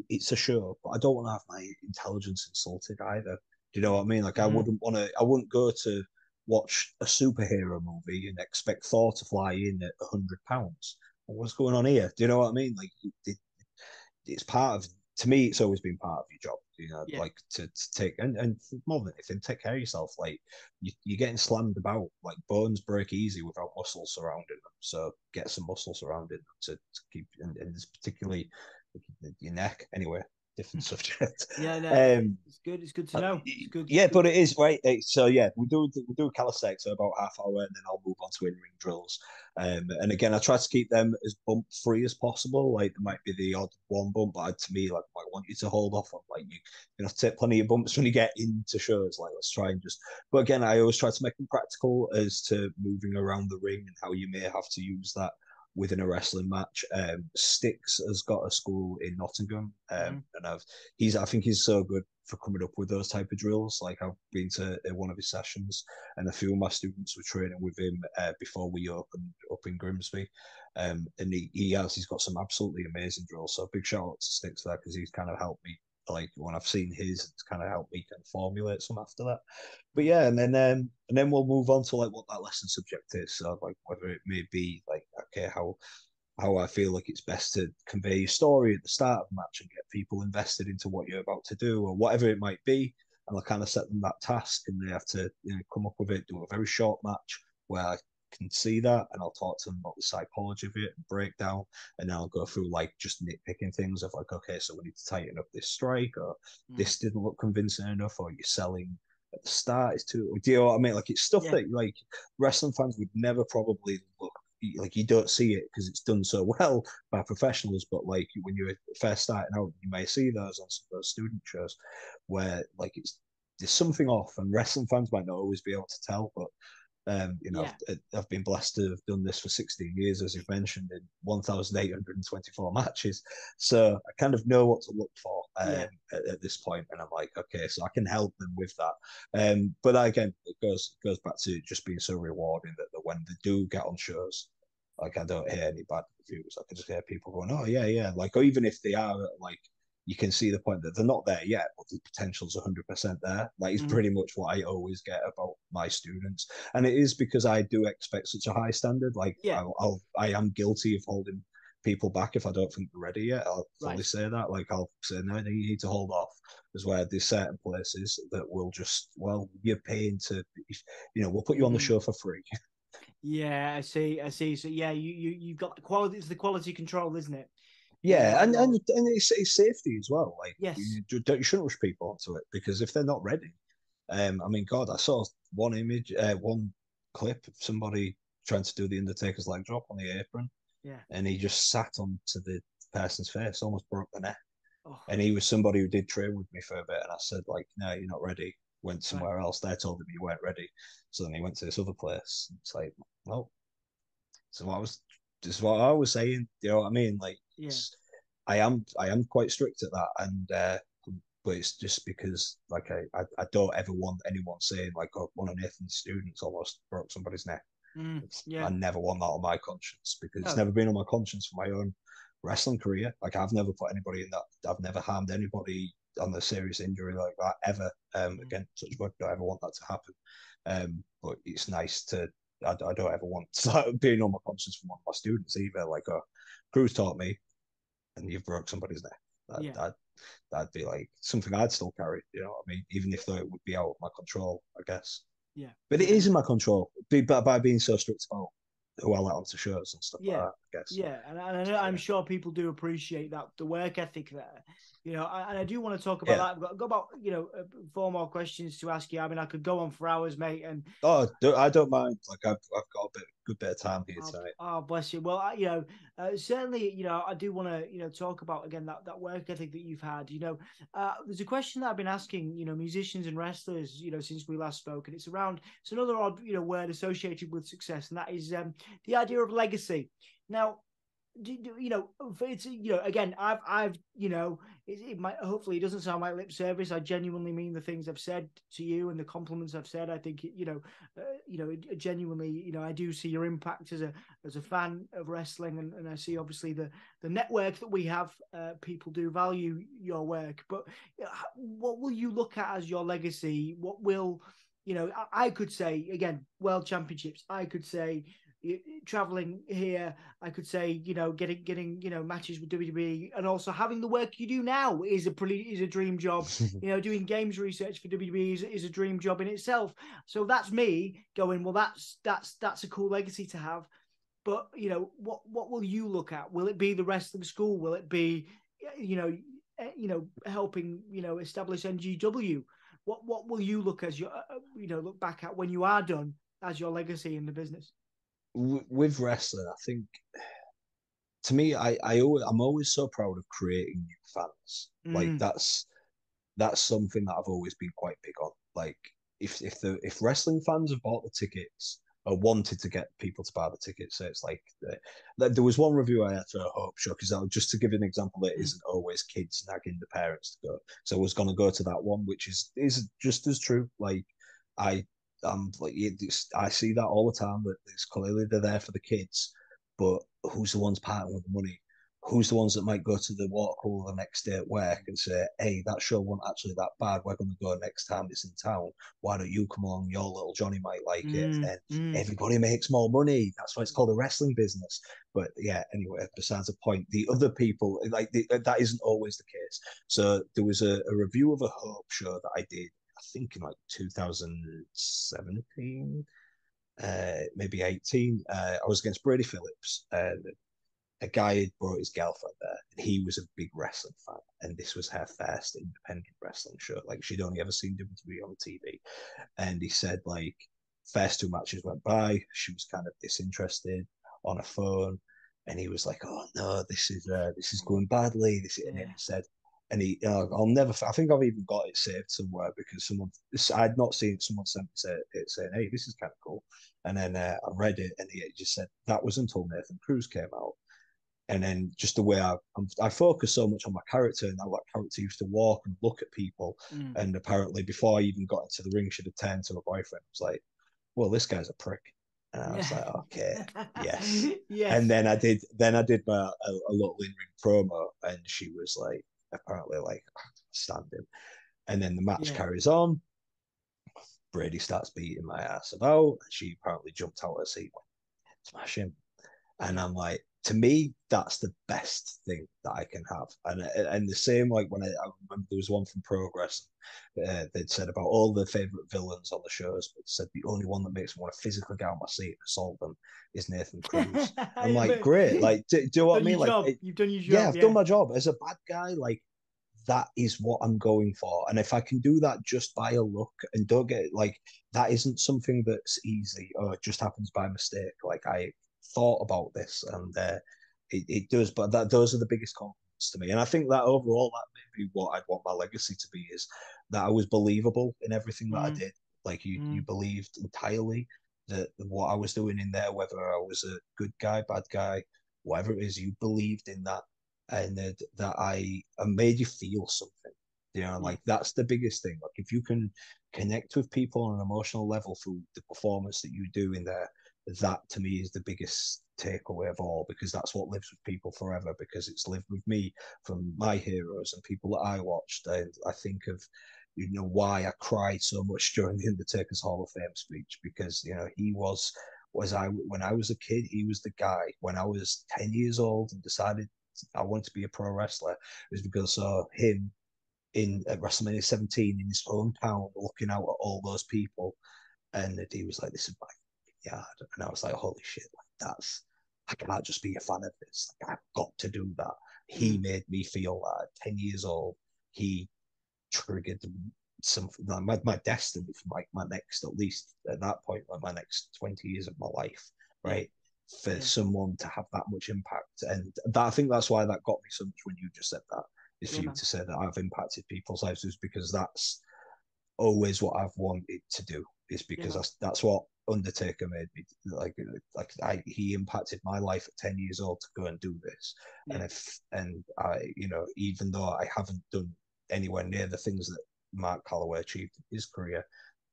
it's a show, but I don't want to have my intelligence insulted either. Do you know what I mean? Like, Mm-hmm. I wouldn't go to watch a superhero movie and expect Thor to fly in at £100. What's going on here? Do you know what I mean? Like, it's part of to me it's always been part of your job, Yeah. like to take and more than anything, take care of yourself. Like you're getting slammed about, like bones break easy without muscles surrounding them, so get some muscle surrounding them to keep, and particularly your neck anyway, different subject. Yeah, no, um it's good. It's good to know. It's good. yeah, Good. but it is right. So yeah, we do calisthenics for about half hour, and then I'll move on to in ring drills. And again, I try to keep them as bump free as possible. Like there might be the odd one bump, but to me, like I want you to hold off on like you know take plenty of bumps when you get into shows. Like let's try and just. But again, I always try to make them practical as to moving around the ring and how you may have to use that within a wrestling match. Sticks has got a school in Nottingham, Mm-hmm. and I think he's so good for coming up with those type of drills. Like I've been to one of his sessions, and a few of my students were training with him before we opened up in Grimsby, and he's got some absolutely amazing drills. So big shout out to Sticks there because he's kind of helped me. Like when I've seen his, it's kind of helped me kind of formulate some after that. But yeah, and then we'll move on to like what that lesson subject is. So like whether it may be like okay how I feel like it's best to convey your story at the start of the match and get people invested into what you're about to do or whatever it might be. And I'll kind of set them that task, and they have to come up with it, do a very short match where I can see that, and I'll talk to them about the psychology of it and breakdown, and then I'll go through like just nitpicking things of like, okay, so we need to tighten up this strike, or Mm-hmm. this didn't look convincing enough, or you're selling at the start is too. Do you know what I mean? Like it's stuff Yeah. that like wrestling fans would never probably look like you don't see it because it's done so well by professionals. But like when you're first starting out, you may see those on some of those student shows where like there's something off, and wrestling fans might not always be able to tell. But Yeah. I've been blessed to have done this for 16 years, as you've mentioned, in 1,824 matches. So I kind of know what to look for Yeah. at this point, and I'm like, okay, so I can help them with that. But again, it goes back to just being so rewarding that when they do get on shows, like I don't hear any bad reviews. I can just hear people going, "Oh yeah, yeah," like or even if they are like you can see the point that they're not there yet, but the potential's 100% there. Like it's Mm-hmm. pretty much what I always get about my students, and it is because I do expect such a high standard. Like Yeah. I am guilty of holding people back if I don't think they're ready yet. I'll fully Right. say that. Like I'll say no, you need to hold off. is where there's certain places that will just, well, you're paying to, we'll put you on the Mhm. show for free. Yeah, I see. I see. So yeah, you've got the quality. It's the quality control, isn't it? Yeah, You're and it's safety as well. Like yes. you shouldn't rush people onto it because if they're not ready, I mean, God, I saw one clip of somebody trying to do the Undertaker's leg drop on the apron, Yeah. and he just sat onto the person's face, almost broke the neck. Oh, And he was somebody who did train with me for a bit, and I said, like, no, you're not ready. Went right. somewhere else. They told him you weren't ready, so then he went to this other place. It's like, well, so what I was, this is what I was saying. You know what I mean? Like, Yeah. I am quite strict at that, and but it's just because like I don't ever want anyone saying like, oh, one of Nathan's students almost broke somebody's neck. I Yeah. never want that on my conscience because it's No. never been on my conscience for my own wrestling career. Like I've never put anybody in that. I've never harmed anybody on a serious injury like that ever. Mm. Again, touch wood, don't ever want that to happen. But it's nice to. I don't ever want that being on my conscience from one of my students either. Like, Cruz taught me, and you've broke somebody's neck. Yeah. That'd be like something I'd still carry. You know what I mean? Even if though it would be out of my control, I guess. Yeah. But it Yeah. is in my control by being so strict about who I let onto shows and stuff like Yeah, that, I guess. yeah, and I know, So I'm yeah. sure people do appreciate that the work ethic there. And I do want to talk about Yeah. that. I've got about 4 more questions to ask you. I mean, I could go on for hours, mate, and Oh, I don't mind. Like I've got a good bit of time here tonight. oh, bless you. Well, certainly, I do want to, talk about again that work ethic that you've had. There's a question that I've been asking, musicians and wrestlers, since we last spoke, and it's another odd, word associated with success, and that is the idea of legacy. Now, it's again, I've it might, hopefully it doesn't sound like lip service. I genuinely mean the things I've said to you and the compliments I've said. I think genuinely, I do see your impact as a fan of wrestling, and I see obviously the network that we have. People do value your work, but what will you look at as your legacy? What will I could say again, world championships. I could say traveling here. I could say getting matches with WWE, and also having the work you do now is a dream job. Doing games research for WWE is a dream job in itself. So that's me going, well, that's a cool legacy to have. But what will you look at? Will it be the wrestling school? Will it be helping establish NGW? What will you look as your look back at when you are done as your legacy in the business? With wrestling, I think to me, I'm always so proud of creating new fans. Like Mm, that's something that I've always been quite big on. Like if wrestling fans have bought the tickets or wanted to get people to buy the tickets, so it's like there was one review I had for a Hope show because just to give an example, it mm, isn't always kids nagging the parents to go. So I was going to go to that one, which is just as true. Like I like I see that all the time that it's clearly they're there for the kids, but who's the ones parting with the money? Who's the ones that might go to the water cooler the next day at work and say, hey, that show wasn't actually that bad. We're going to go next time it's in town. Why don't you come along? Your little Johnny might like it. mm, And then mm. everybody makes more money. That's why it's called a wrestling business. But yeah, anyway, besides the point, the other people, that isn't always the case. So there was a review of a Hope show that I did, I think in like 2017, maybe 18. I was against Brady Phillips, and a guy had brought his girlfriend there, and he was a big wrestling fan, and this was her first independent wrestling show. Like she'd only ever seen WWE on TV, and he said like first two matches went by, she was kind of disinterested on her phone, and he was like, "Oh no, this is going badly." And then Yeah. he said, and I'll never. I think I've even got it saved somewhere because I'd not seen someone sent it saying, "Hey, this is kind of cool," and then I read it, and it just said that was until Nathan Cruz came out. And then just the way I focus so much on my character and how that character used to walk and look at people. Mm. And apparently, before I even got into the ring, she'd have turned to her boyfriend. I was like, well, this guy's a prick. And I was Yeah. like, okay, yes. And Yes. then I did a little in ring promo, and she was like, apparently, like, standing. And then the match Yeah. carries on. Brady starts beating my ass about. And she apparently jumped out of her seat, smash him. And Yeah. I'm like, to me, that's the best thing that I can have. And the same, like when I remember there was one from Progress, they'd said about all the favorite villains on the shows, but said the only one that makes me want to physically get out of my seat and assault them is Nathan Cruz. I'm Yeah, like, but great, like, do you know what I done your mean? Like, job. You've done your yeah, job. I've done Yeah. my job as a bad guy. Like, that is what I'm going for. And if I can do that just by a look and don't get like that isn't something that's easy or it just happens by mistake. Like I thought about this and it does, but that those are the biggest compliments to me. And I think that overall that may be what I'd want my legacy to be is that I was believable in everything that I Mm, did. Like you mm, believed entirely that what I was doing in there, whether I was a good guy, bad guy, whatever it is, you believed in that and that I made you feel something. You know, yeah. like that's the biggest thing. Like if you can connect with people on an emotional level through the performance that you do in there, that to me is the biggest takeaway of all because that's what lives with people forever because it's lived with me from my heroes and people that I watched. And I think of why I cried so much during the Undertaker's Hall of Fame speech because he was I when I was a kid he was the guy. When I was 10 years old and decided I wanted to be a pro wrestler, it was because I saw him at WrestleMania 17 in his hometown looking out at all those people. And he was like, this is my yard. And I was like, holy shit, like I can't just be a fan of this. Like, I've got to do that. He Mm, made me feel that at 10 years old, he triggered something like my destiny for like my next, at least at that point, like my next 20 years of my life, yeah. right? For Yeah. someone to have that much impact. And that I think that's why that got me so much when you just said that, is for Yeah, you man. to say that I've impacted people's lives, is because that's always what I've wanted to do. Is Yeah, because man. that's what Undertaker made me he impacted my life at 10 years old to go and do this. Yeah. And I even though I haven't done anywhere near the things that Mark Calloway achieved in his career,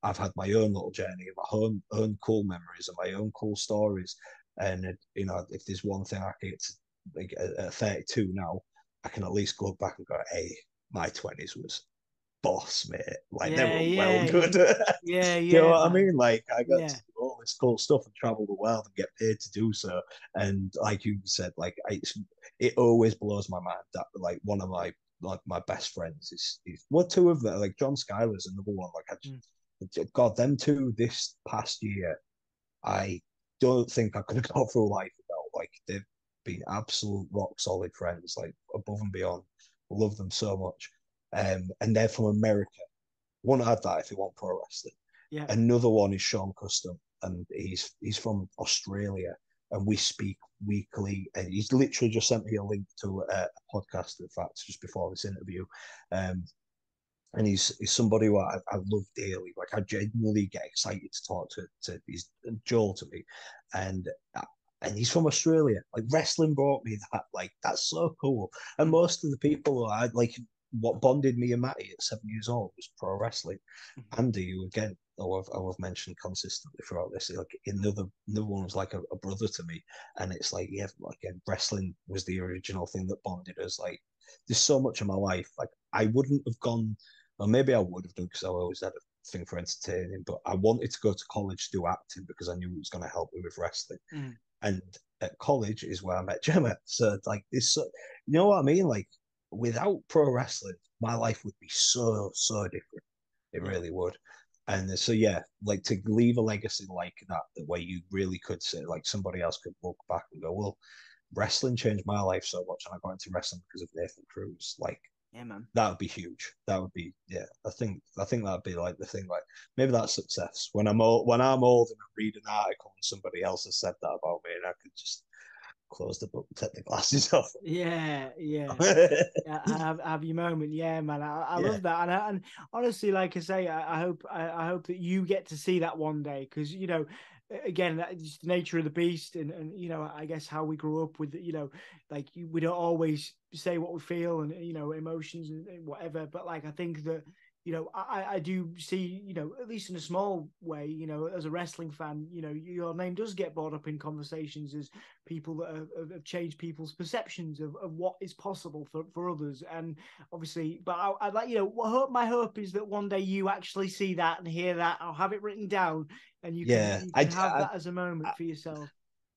I've had my own little journey and my own cool memories and my own cool stories. And if there's one thing I get to, like at 32 now, I can at least go back and go, hey, my 20s was boss, mate. Like they Yeah, were well yeah, good. yeah, Do you know yeah, what I man. mean? Like I got to Yeah. do all this cool stuff and travel the world and get paid to do so. And like you said, like it always blows my mind that like one of my best friends is well, two of them, like John Schuyler's another one. Like Mm, God, them two this past year, I don't think I could have got through life without. Like they've been absolute rock solid friends, like above and beyond. Love them so much. And they're from America. One had that if he want pro wrestling. yeah. Another one is Sean Custom, and he's from Australia, and we speak weekly. And he's literally just sent me a link to a podcast, in fact, just before this interview. Um, and he's somebody who I love dearly. Like I genuinely get excited to talk to. He's Joel to me, and and he's from Australia. Like wrestling brought me that. Like that's so cool. And Mm, most of the people I like, what bonded me and Matty at 7 years old was pro wrestling. mm, Andy, who again, I've mentioned consistently throughout this, like another one was like a brother to me, and it's like yeah, like wrestling was the original thing that bonded us. Like there's so much of my life, like I wouldn't have gone, or maybe I would have done because I always had a thing for entertaining, but I wanted to go to college to do acting because I knew it was going to help me with wrestling. mm, And at college is where I met Gemma. So like this, you know what I mean? Like without pro wrestling, my life would be so different. It yeah. really would. And so yeah, like to leave a legacy like that, the way you really could say, like somebody else could look back and go, well, wrestling changed my life so much, and I got into wrestling because of Nathan Cruz. Like Yeah, man. that would be huge. That would be yeah. I think that'd be like the thing. Like maybe that's success. When I'm old and I read an article and somebody else has said that about me, and I could just close the book, and take the glasses off. Yeah, yeah. Yeah, have your moment. Yeah, man. I Yeah, love that. And honestly, like I say, I hope that you get to see that one day because again, that's just the nature of the beast, and I guess how we grew up with like we don't always say what we feel and emotions and whatever. But like I think that I do see, at least in a small way, as a wrestling fan, your name does get brought up in conversations as people that have changed people's perceptions of what is possible for others. And obviously, but I'd like, my hope is that one day you actually see that and hear that. I'll have it written down and yeah. you can have that as a moment I for yourself.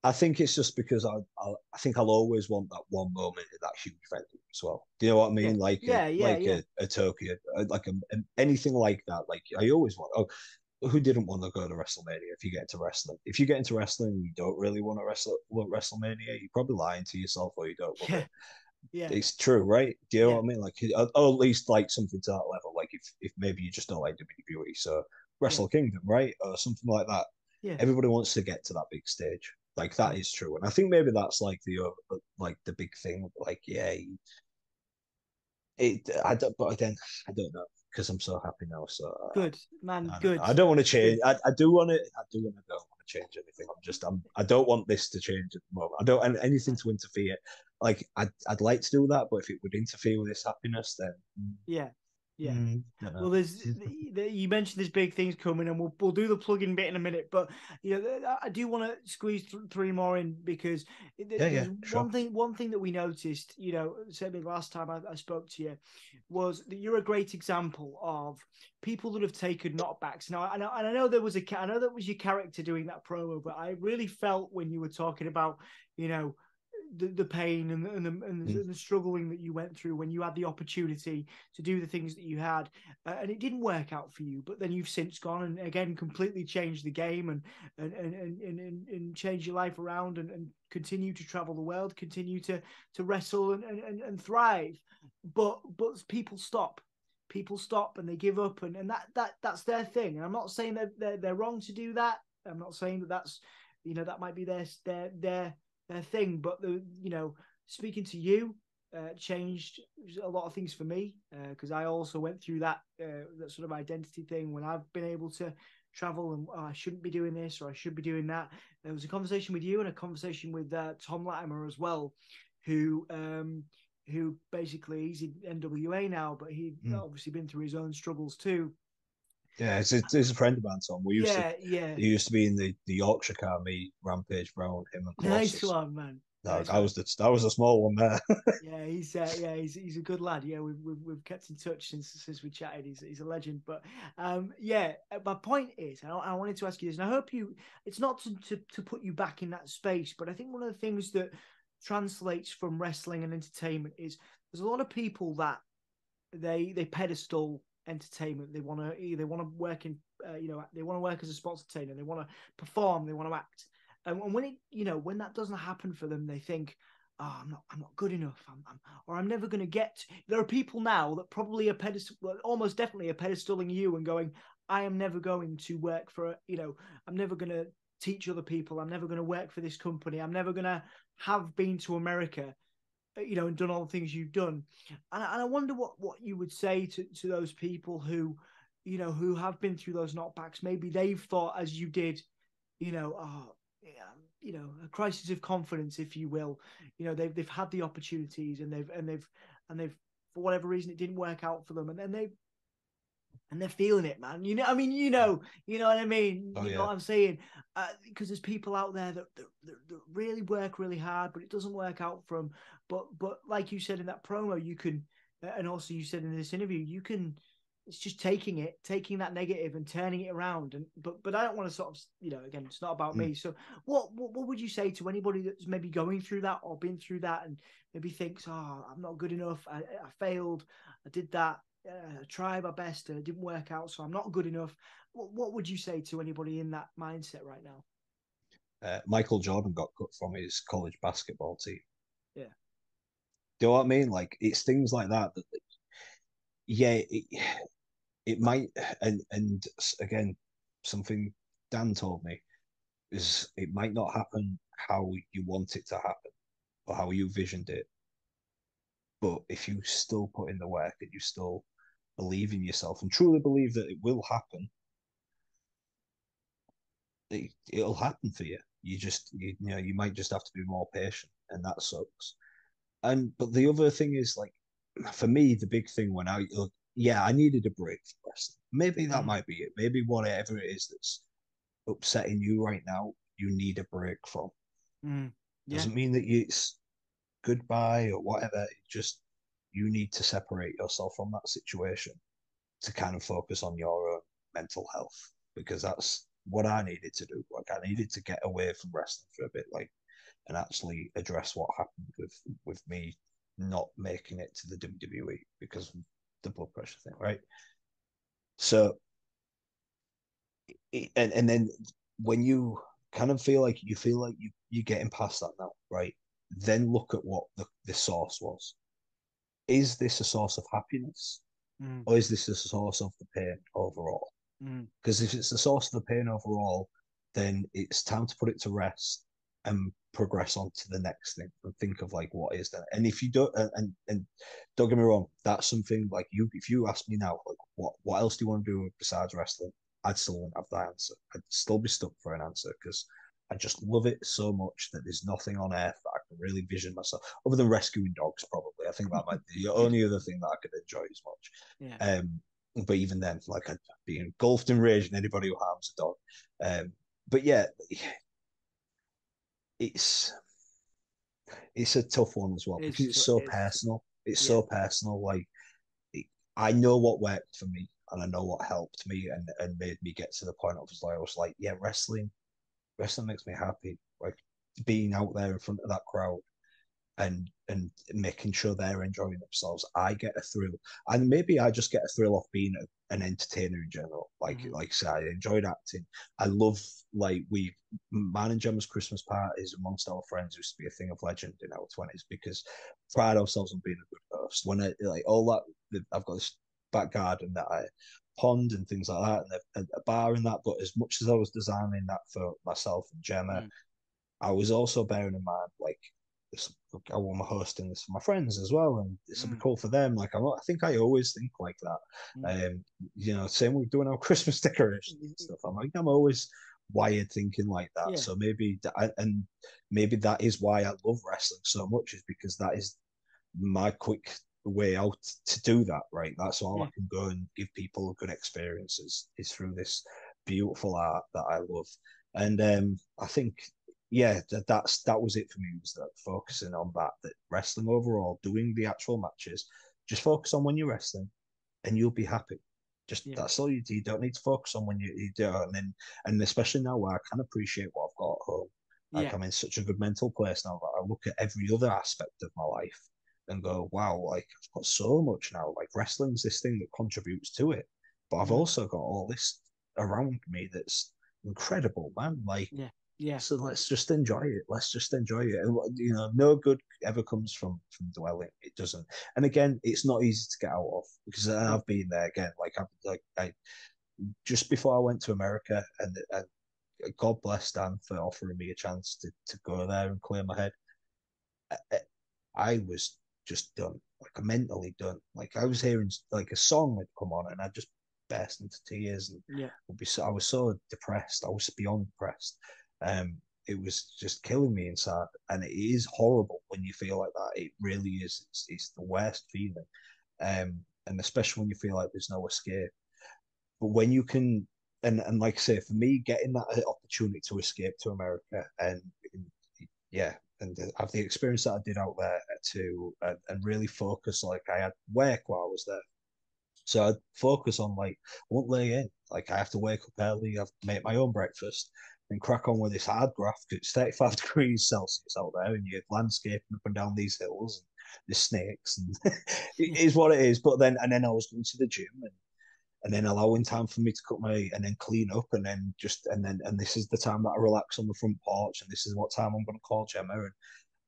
I think it's just because I think I'll always want that one moment in that huge venue as well. Do you know what I Yeah, mean? yeah, yeah, yeah, A Tokyo, anything like that. Like I always want. Oh, who didn't want to go to WrestleMania if you get into wrestling? If you get into wrestling and you don't really want to wrestle WrestleMania, you're probably lying to yourself or you don't love it. yeah, yeah, It's true, right? Do you know yeah, what I mean? Like, or at least like something to that level. Like, if maybe you just don't like WWE, so yeah, Wrestle Kingdom, right, or something like that. yeah, Everybody wants to get to that big stage. Like that yeah. is true, and I think maybe that's like the big thing. Like, yeah, it. I don't, but again, I don't know because I'm so happy now. So Good, man, I don't know. good, I don't want to change. good. I do want to. I do want to. Don't want to change anything. I don't want this to change at the moment. I don't and anything to interfere. Like I'd like to do that, but if it would interfere with this happiness, then Yeah, yeah. don't know. Well, you mentioned there's big things coming, and we'll do the plug-in bit in a minute. But I do want to squeeze three more in because Yeah, there's yeah, sure. one thing that we noticed. Certainly last time I spoke to you was that you're a great example of people that have taken knockbacks. Now, I know there was I know that was your character doing that promo, but I really felt when you were talking about you know the pain Mm. and the struggling that you went through when you had the opportunity to do the things that you had, and it didn't work out for you. But then you've since gone and again completely changed the game and changed your life around and continue to travel the world, continue to wrestle and thrive. But people stop and they give up, and that's their thing. And I'm not saying that they're wrong to do that. I'm not saying that that's that might be their thing. But speaking to you changed a lot of things for me because I also went through that sort of identity thing when I've been able to travel and I shouldn't be doing this or I should be doing that. There was a conversation with you and a conversation with Tom Latimer as well, who basically he's in NWA now, but he Mm. obviously been through his own struggles too. Yeah, it's a friend of mine, Tom. Yeah, yeah. He used to be in the Yorkshire car, me, Rampage Brown, him and Nice Colossus. one, man. No, Nice one. that was the small one there. Yeah, he's a good lad. Yeah, we've kept in touch since we chatted. He's a legend. But yeah, my point is, I wanted to ask you this, and I hope you. It's not to put you back in that space, but I think one of the things that translates from wrestling and entertainment is there's a lot of people that they pedestal entertainment. They want to work in they want to work as a sports entertainer. They want to perform. They want to act. And when when that doesn't happen for them, they think, oh, I'm not good enough. Or I'm never going to get. There are people now that probably are almost definitely are pedestaling you and going, I am never going to work for I'm never going to teach other people. I'm never going to work for this company. I'm never going to have been to America and done all the things you've done. And I wonder what you would say to those people who, who have been through those knockbacks. Maybe they've thought, as you did, oh, yeah, a crisis of confidence, if you will. They've had the opportunities and they've for whatever reason it didn't work out for them, and then they're feeling it, man. I mean, you know what I mean. Oh You know yeah. what I'm saying? Because there's people out there that really work really hard, but it doesn't work out for them. But like you said in that promo, you can, and also you said in this interview, you can. It's just taking that negative and turning it around. And but I don't want to sort of, again, it's not about Mm. me. So what would you say to anybody that's maybe going through that or been through that and maybe thinks, oh, I'm not good enough. I failed. I did that. Tried my best and it didn't work out, so I'm not good enough. What would you say to anybody in that mindset right now? Michael Jordan got cut from his college basketball team. Yeah, Do you know what I mean? Like it's things like that yeah, it might and again, something Dan told me is it might not happen how you want it to happen or how you visioned it. But if you still put in the work and you still believe in yourself and truly believe that it will happen, it'll happen for you. You might just have to be more patient, and that sucks. And but the other thing is like for me, the big thing when I needed a break from wrestling. Maybe that mm, might be it. Maybe whatever it is that's upsetting you right now, you need a break from. yeah, Doesn't mean that it's goodbye or whatever. It just you need to separate yourself from that situation to kind of focus on your own mental health because what I needed to do. Like I needed to get away from wrestling for a bit, like, and actually address what happened with me not making it to the WWE because of the blood pressure thing, right? So, and then when you kind of feel like you're getting past that now, right? Then look at what the source was. Is this a source of happiness, Mm, or is this a source of the pain overall? mm, Because if it's the source of the pain overall, then it's time to put it to rest and progress on to the next thing and think of like what is that. And if you don't, and don't get me wrong, that's something like you. If you ask me now, like what else do you want to do besides wrestling? I'd still wouldn't have the answer. I'd still be stuck for an answer because I just love it so much that there's nothing on earth that I can really vision myself other than rescuing dogs. Probably, I think that might be the only other thing that I could enjoy as much. yeah. But even then, like I'd be engulfed in rage in anybody who harms a dog. But yeah, it's it's a tough one as well because it's so It's personal. It's yeah, so personal. Like I know what worked for me, and I know what helped me, and made me get to the point of I was like, yeah, wrestling makes me happy. Like being out there in front of that crowd and making sure they're enjoying themselves. I get a thrill, and maybe I just get a thrill off being an entertainer in general. mm-hmm. Like I say, I enjoyed acting. I love like we man and Gemma's Christmas parties amongst our friends used to be a thing of legend in our 20s because pride ourselves on being a good host. When I like all that, I've got this back garden that I pond and things like that, and a bar and that. But as much as I was designing that for myself and Gemma, Mm, I was also bearing in mind like this, I want to hosting this for my friends as well, and this will be mm, cool for them. Like I think I always think like that. mm. Same with doing our Christmas decorations and stuff. I'm always wired thinking like that. Yeah, So maybe that is why I love wrestling so much is because that is my quick way out to do that. Right, that's all I yeah, can go and give people good experiences is through this beautiful art that I love. And I think yeah, that was it for me. Was that focusing on that wrestling overall, doing the actual matches, just focus on when you're wrestling, and you'll be happy. Just yeah, that's all you do. You don't need to focus on when you do it, and especially now where I can appreciate what I've got at home. Like yeah, I'm in such a good mental place now that I look at every other aspect of my life and go, wow, like I've got so much now. Like wrestling's this thing that contributes to it, but I've mm, also got all this around me that's incredible, man. Like yeah, yeah, so let's just enjoy it. Let's just enjoy it. And no good ever comes from dwelling. It doesn't. And again, it's not easy to get out of because yeah, I've been there again. I just before I went to America, and God bless Dan for offering me a chance to go there and clear my head. I, I was just done, like mentally done. Like I was hearing like a song had come on, and I just burst into tears and yeah, would be I was so depressed. I was beyond depressed. It was just killing me inside, and it is horrible when you feel like that. It really is. It's the worst feeling, and especially when you feel like there's no escape. But when you can, and like I say, for me, getting that opportunity to escape to America and yeah, and have the experience that I did out there to and really focus. Like I had work while I was there, so I'd focus on like I won't lay in. Like I have to wake up early, I have to make my own breakfast, and crack on with this hard graft. It's 35 degrees Celsius out there, and you're landscaping up and down these hills, and there's snakes, and it yeah, is what it is. But then I was going to the gym, and then allowing time for me to cut my and then clean up, and then and this is the time that I relax on the front porch, and this is what time I'm going to call Gemma, and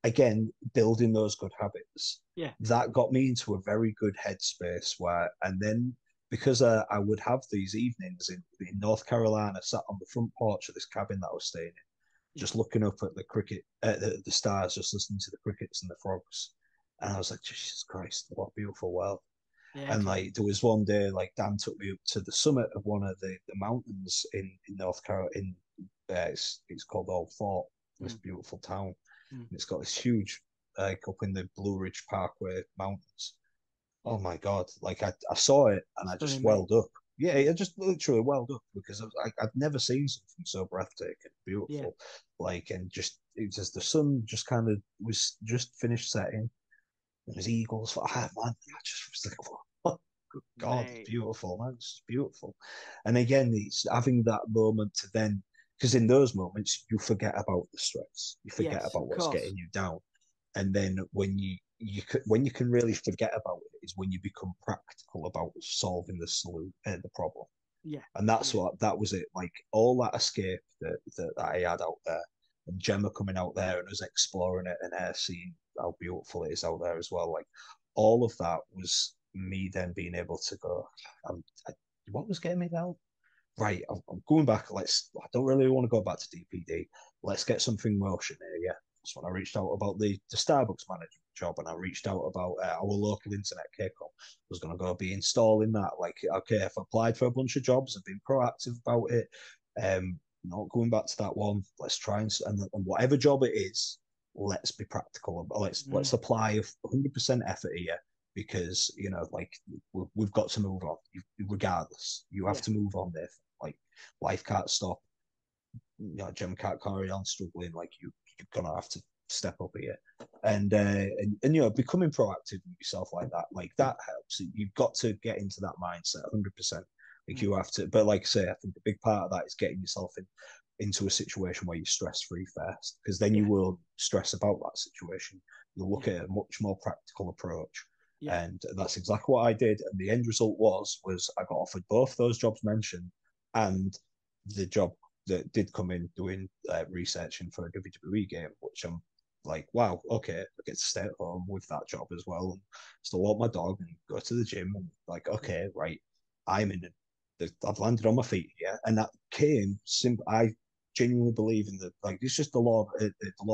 again, building those good habits, yeah, that got me into a very good headspace where, and then because I would have these evenings in North Carolina, sat on the front porch of this cabin that I was staying in, yeah, just looking up at the cricket, the stars, just listening to the crickets and the frogs. And I was like, Jesus Christ, what a beautiful world. yeah. And Okay. like, there was one day, like, Dan took me up to the summit of one of the mountains in North Carolina. It's called Old Fort, this Mm, beautiful town, mm, and it's got this huge like up in the Blue Ridge Parkway Mountains. yeah. Oh my God! Like I saw it and I just Stunning, mate. welled up. Yeah, Yeah, I just literally welled up because I'd never seen something so breathtaking, yeah, beautiful. Like and just it just the sun just kind of was just finished setting. And there's eagles. Ah man, I just was like, oh, good God, it's mate. beautiful, man. It's beautiful. And again, it's having that moment to then, because in those moments you forget about the stress, you forget Yes, about of what's course. getting you down, and then when when you can really forget about it is when you become practical about solving the problem. Yeah, And that's yeah, what that was it. Like all that escape that I had out there, and Gemma coming out there and us exploring it and her seeing how beautiful it is out there as well. Like all of that was me then being able to go. I, what was getting me down? Right, I'm going back. I don't really want to go back to DPD. Let's get something motion here. Yeah. That's when I reached out about the Starbucks management job, and I reached out about our local internet kickoff. I was going to go be installing that. Like, okay, I've applied for a bunch of jobs. I've been proactive about it. Not going back to that one. Let's try and whatever job it is, let's be practical. Let's mm, apply 100% effort here because like we've got to move on. Regardless, you have yeah, to move on there. Like life can't stop. Jim can't carry on struggling. Like you're gonna have to step up here, and becoming proactive with yourself like that helps. You've got to get into that mindset 100%. Like mm, you have to, but like I say, I think the big part of that is getting yourself into a situation where you're stress free first, because then you yeah, will stress about that situation. You'll look yeah, at a much more practical approach. yeah, And that's exactly what I did. And the end result was I got offered both those jobs mentioned and the job that did come in doing researching for a WWE game, which I'm like, wow, okay, I get to stay at home with that job as well, and still walk my dog and go to the gym, and like, yeah, okay, right, I'm in it. I've landed on my feet here, and that came. I genuinely believe in like it's just the law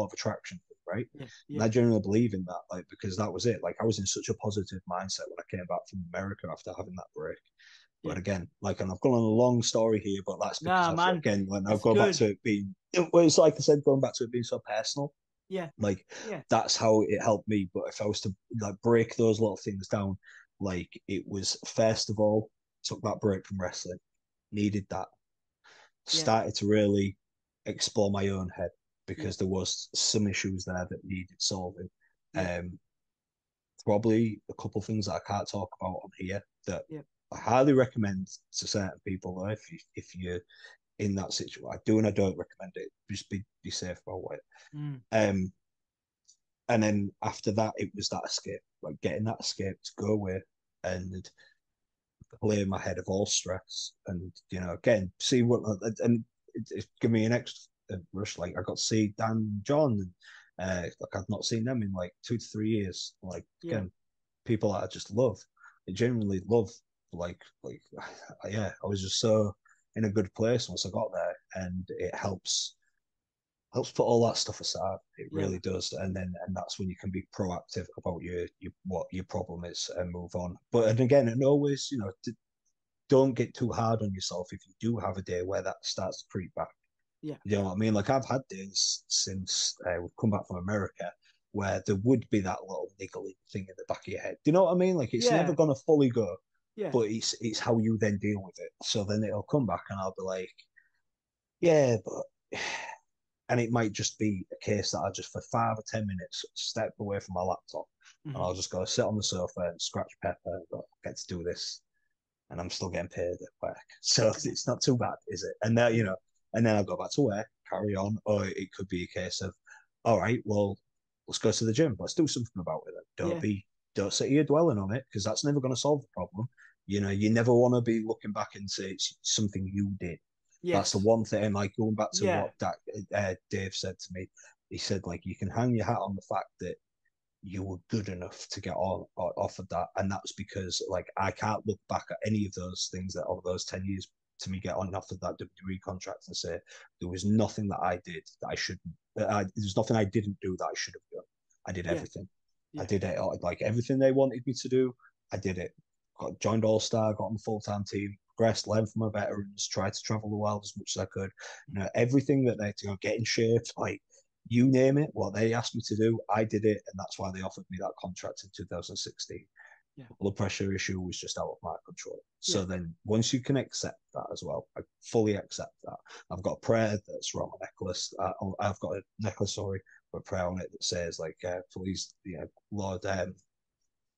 of attraction, right? yeah, And yeah, I genuinely believe in that, like because that was it. Like I was in such a positive mindset when I came back from America after having that break. But yeah. again, like, and I've gone on a long story here, but that's because Nah, I've man, again, when I've it's gone back good. to it being, well, it's like I said, going back to it being so personal. Yeah, Like yeah, that's how it helped me. But if I was to like break those little things down, like it was first of all, took that break from wrestling, needed that, yeah, started to really explore my own head yeah, because there was some issues there that needed solving. yeah, Um, Probably a couple of things that I can't talk about on here that yeah, I highly recommend to certain people though, if you're in that situation. I do and I don't recommend it. Just be safe about it. mm, Um, and then after that, it was that escape, like getting that escape to go away and clear my head of all stress, and again, see what and it give me an extra rush. Like I got to see Dan John, and like I've not seen them in like 2 to 3 years. Like yeah, again, people that I just love, I genuinely love. Like yeah, I was just so in a good place once I got there, and it helps put all that stuff aside. It yeah, really does, and that's when you can be proactive about your what your problem is and move on. But and again, and always don't get too hard on yourself if you do have a day where that starts to creep back. yeah, You know what I mean? Like I've had days since we've come back from America where there would be that little niggling thing in the back of your head. Do you know what I mean? Like it's never yeah, gonna fully go, yeah, but it's how you then deal with it. So then it'll come back, and I'll be like, yeah, but and it might just be a case that I just for 5 or 10 minutes step away from my laptop, and hmm, I'll just go sit on the sofa and scratch pepper and go, get to do this, and I'm still getting paid at work. So yeah, it's not too bad, is it? And then, yeah, and then I'll go back to work, carry on. Or it could be a case of, all right, well, let's go to the gym. Let's do something about it. yeah, Don't sit here dwelling on it because that's never going to solve the problem. You never want to be looking back and say it's something you did. That's the yes, one thing. Like going back to yeah, what Dave said to me, he said, like, you can hang your hat on the fact that you were good enough to get on or offered that, and that's because like I can't look back at any of those things that over those 10 years to me get on and offered that WWE contract and say there was nothing that I did that I shouldn't. There's nothing I didn't do that I should have done. I did yeah, everything. I yeah, did it like everything they wanted me to do. I did it. Got joined All Star, got on the full time team, progressed, learned from my veterans, tried to travel the world as much as I could. Everything that they get in shape, like you name it, what they asked me to do, I did it, and that's why they offered me that contract in 2016. yeah, The blood pressure issue was just out of my control. yeah, So then, once you can accept that as well, I fully accept that. I've got a prayer that's around my necklace. I've got a necklace, sorry, with a prayer on it that says, like, please, Lord,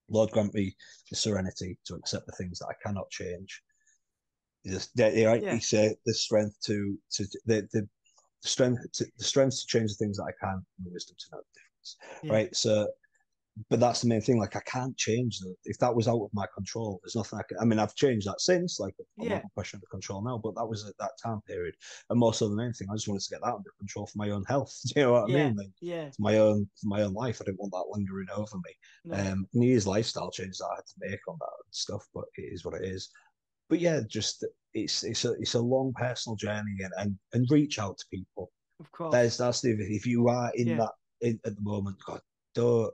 Lord grant me the serenity to accept the things that I cannot change. He Yeah, said the strength to the strength to change the things that I can, and the wisdom to know the difference. yeah, Right. So, but that's the main thing. Like, I can't change that. If that was out of my control, there's nothing I can. I mean, I've changed that since. Like, I'm not yeah, question under control now, but that was at that time period. And more so than anything, I just wanted to get that under control for my own health. Do you know what I yeah, mean? Like, yeah. it's my own life. I didn't want that lingering over me. No, New Year's lifestyle changes that I had to make on that and stuff, but it is what it is. But yeah, just it's a long personal journey, and reach out to people. of course. That's the if you are in Yeah. that at the moment, God, don't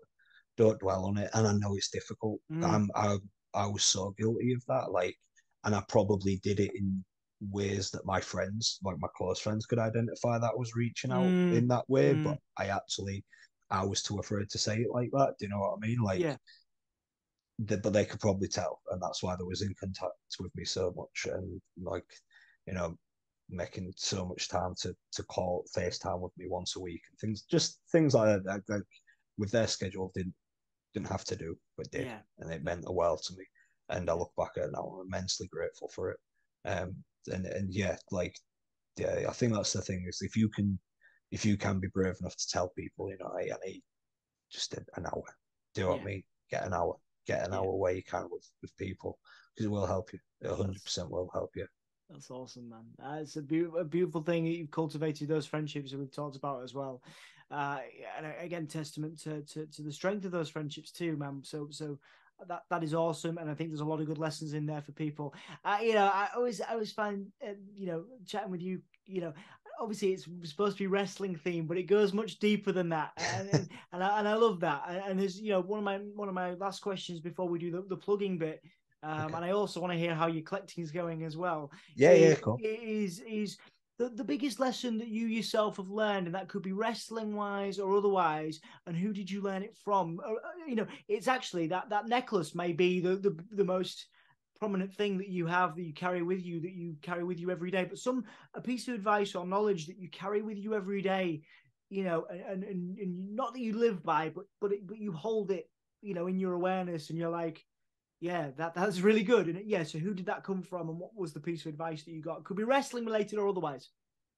don't dwell on it. And I know it's difficult. Mm, I was so guilty of that. Like, and I probably did it in ways that my friends, like my close friends, could identify that I was reaching out in mm, that way. But mm. I was too afraid to say it like that. Do you know what I mean? Like, Yeah, but they could probably tell, and that's why they was in contact with me so much, and like, you know, making so much time to call FaceTime with me once a week and things, just things like that with their schedule didn't have to do, but did, yeah, and it meant the world to me. And I yeah. look back at it now, I'm immensely grateful for it. And yeah, like, yeah, I think that's the thing is if you can be brave enough to tell people, you know, hey, I need just an hour. Do you know what I Yeah, mean? Get an yeah. hour where you can with people, because it will help you. It That's 100% will help you. that's awesome, man. It's a beautiful thing that you've cultivated those friendships that we've talked about as well. And again, testament to the strength of those friendships too, man. So that is awesome, and I think there's a lot of good lessons in there for people. I always find chatting with you, obviously it's supposed to be wrestling theme, but it goes much deeper than that, and I love that. And there's one of my last questions before we do the plugging bit. Okay. And I also want to hear how your collecting is going as well. Yeah, yeah, cool. Is the biggest lesson that you yourself have learned, and that could be wrestling wise or otherwise, and who did you learn it from? It's actually that necklace may be the most prominent thing that you have that you carry with you every day, but a piece of advice or knowledge that you carry with you every day, and not that you live by, but you hold it, in your awareness, and you're like, yeah, that's really good. And yeah, so who did that come from, and what was the piece of advice that you got? Could be wrestling related or otherwise.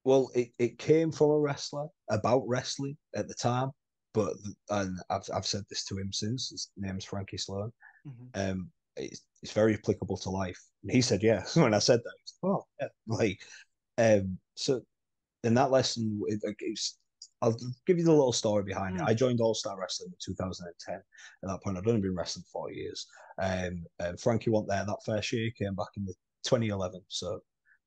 Well, it came from a wrestler about wrestling at the time, but and I've said this to him since. His name's Frankie Sloan. Mm-hmm. It's very applicable to life. And he said yes when I said that. He was like, oh, yeah. Like, so in that lesson, I'll give you the little story behind it. Mm, I joined All Star Wrestling in 2010. At that point, I'd only been wrestling 4 years. Frankie went there that first year. He came back in the 2011. So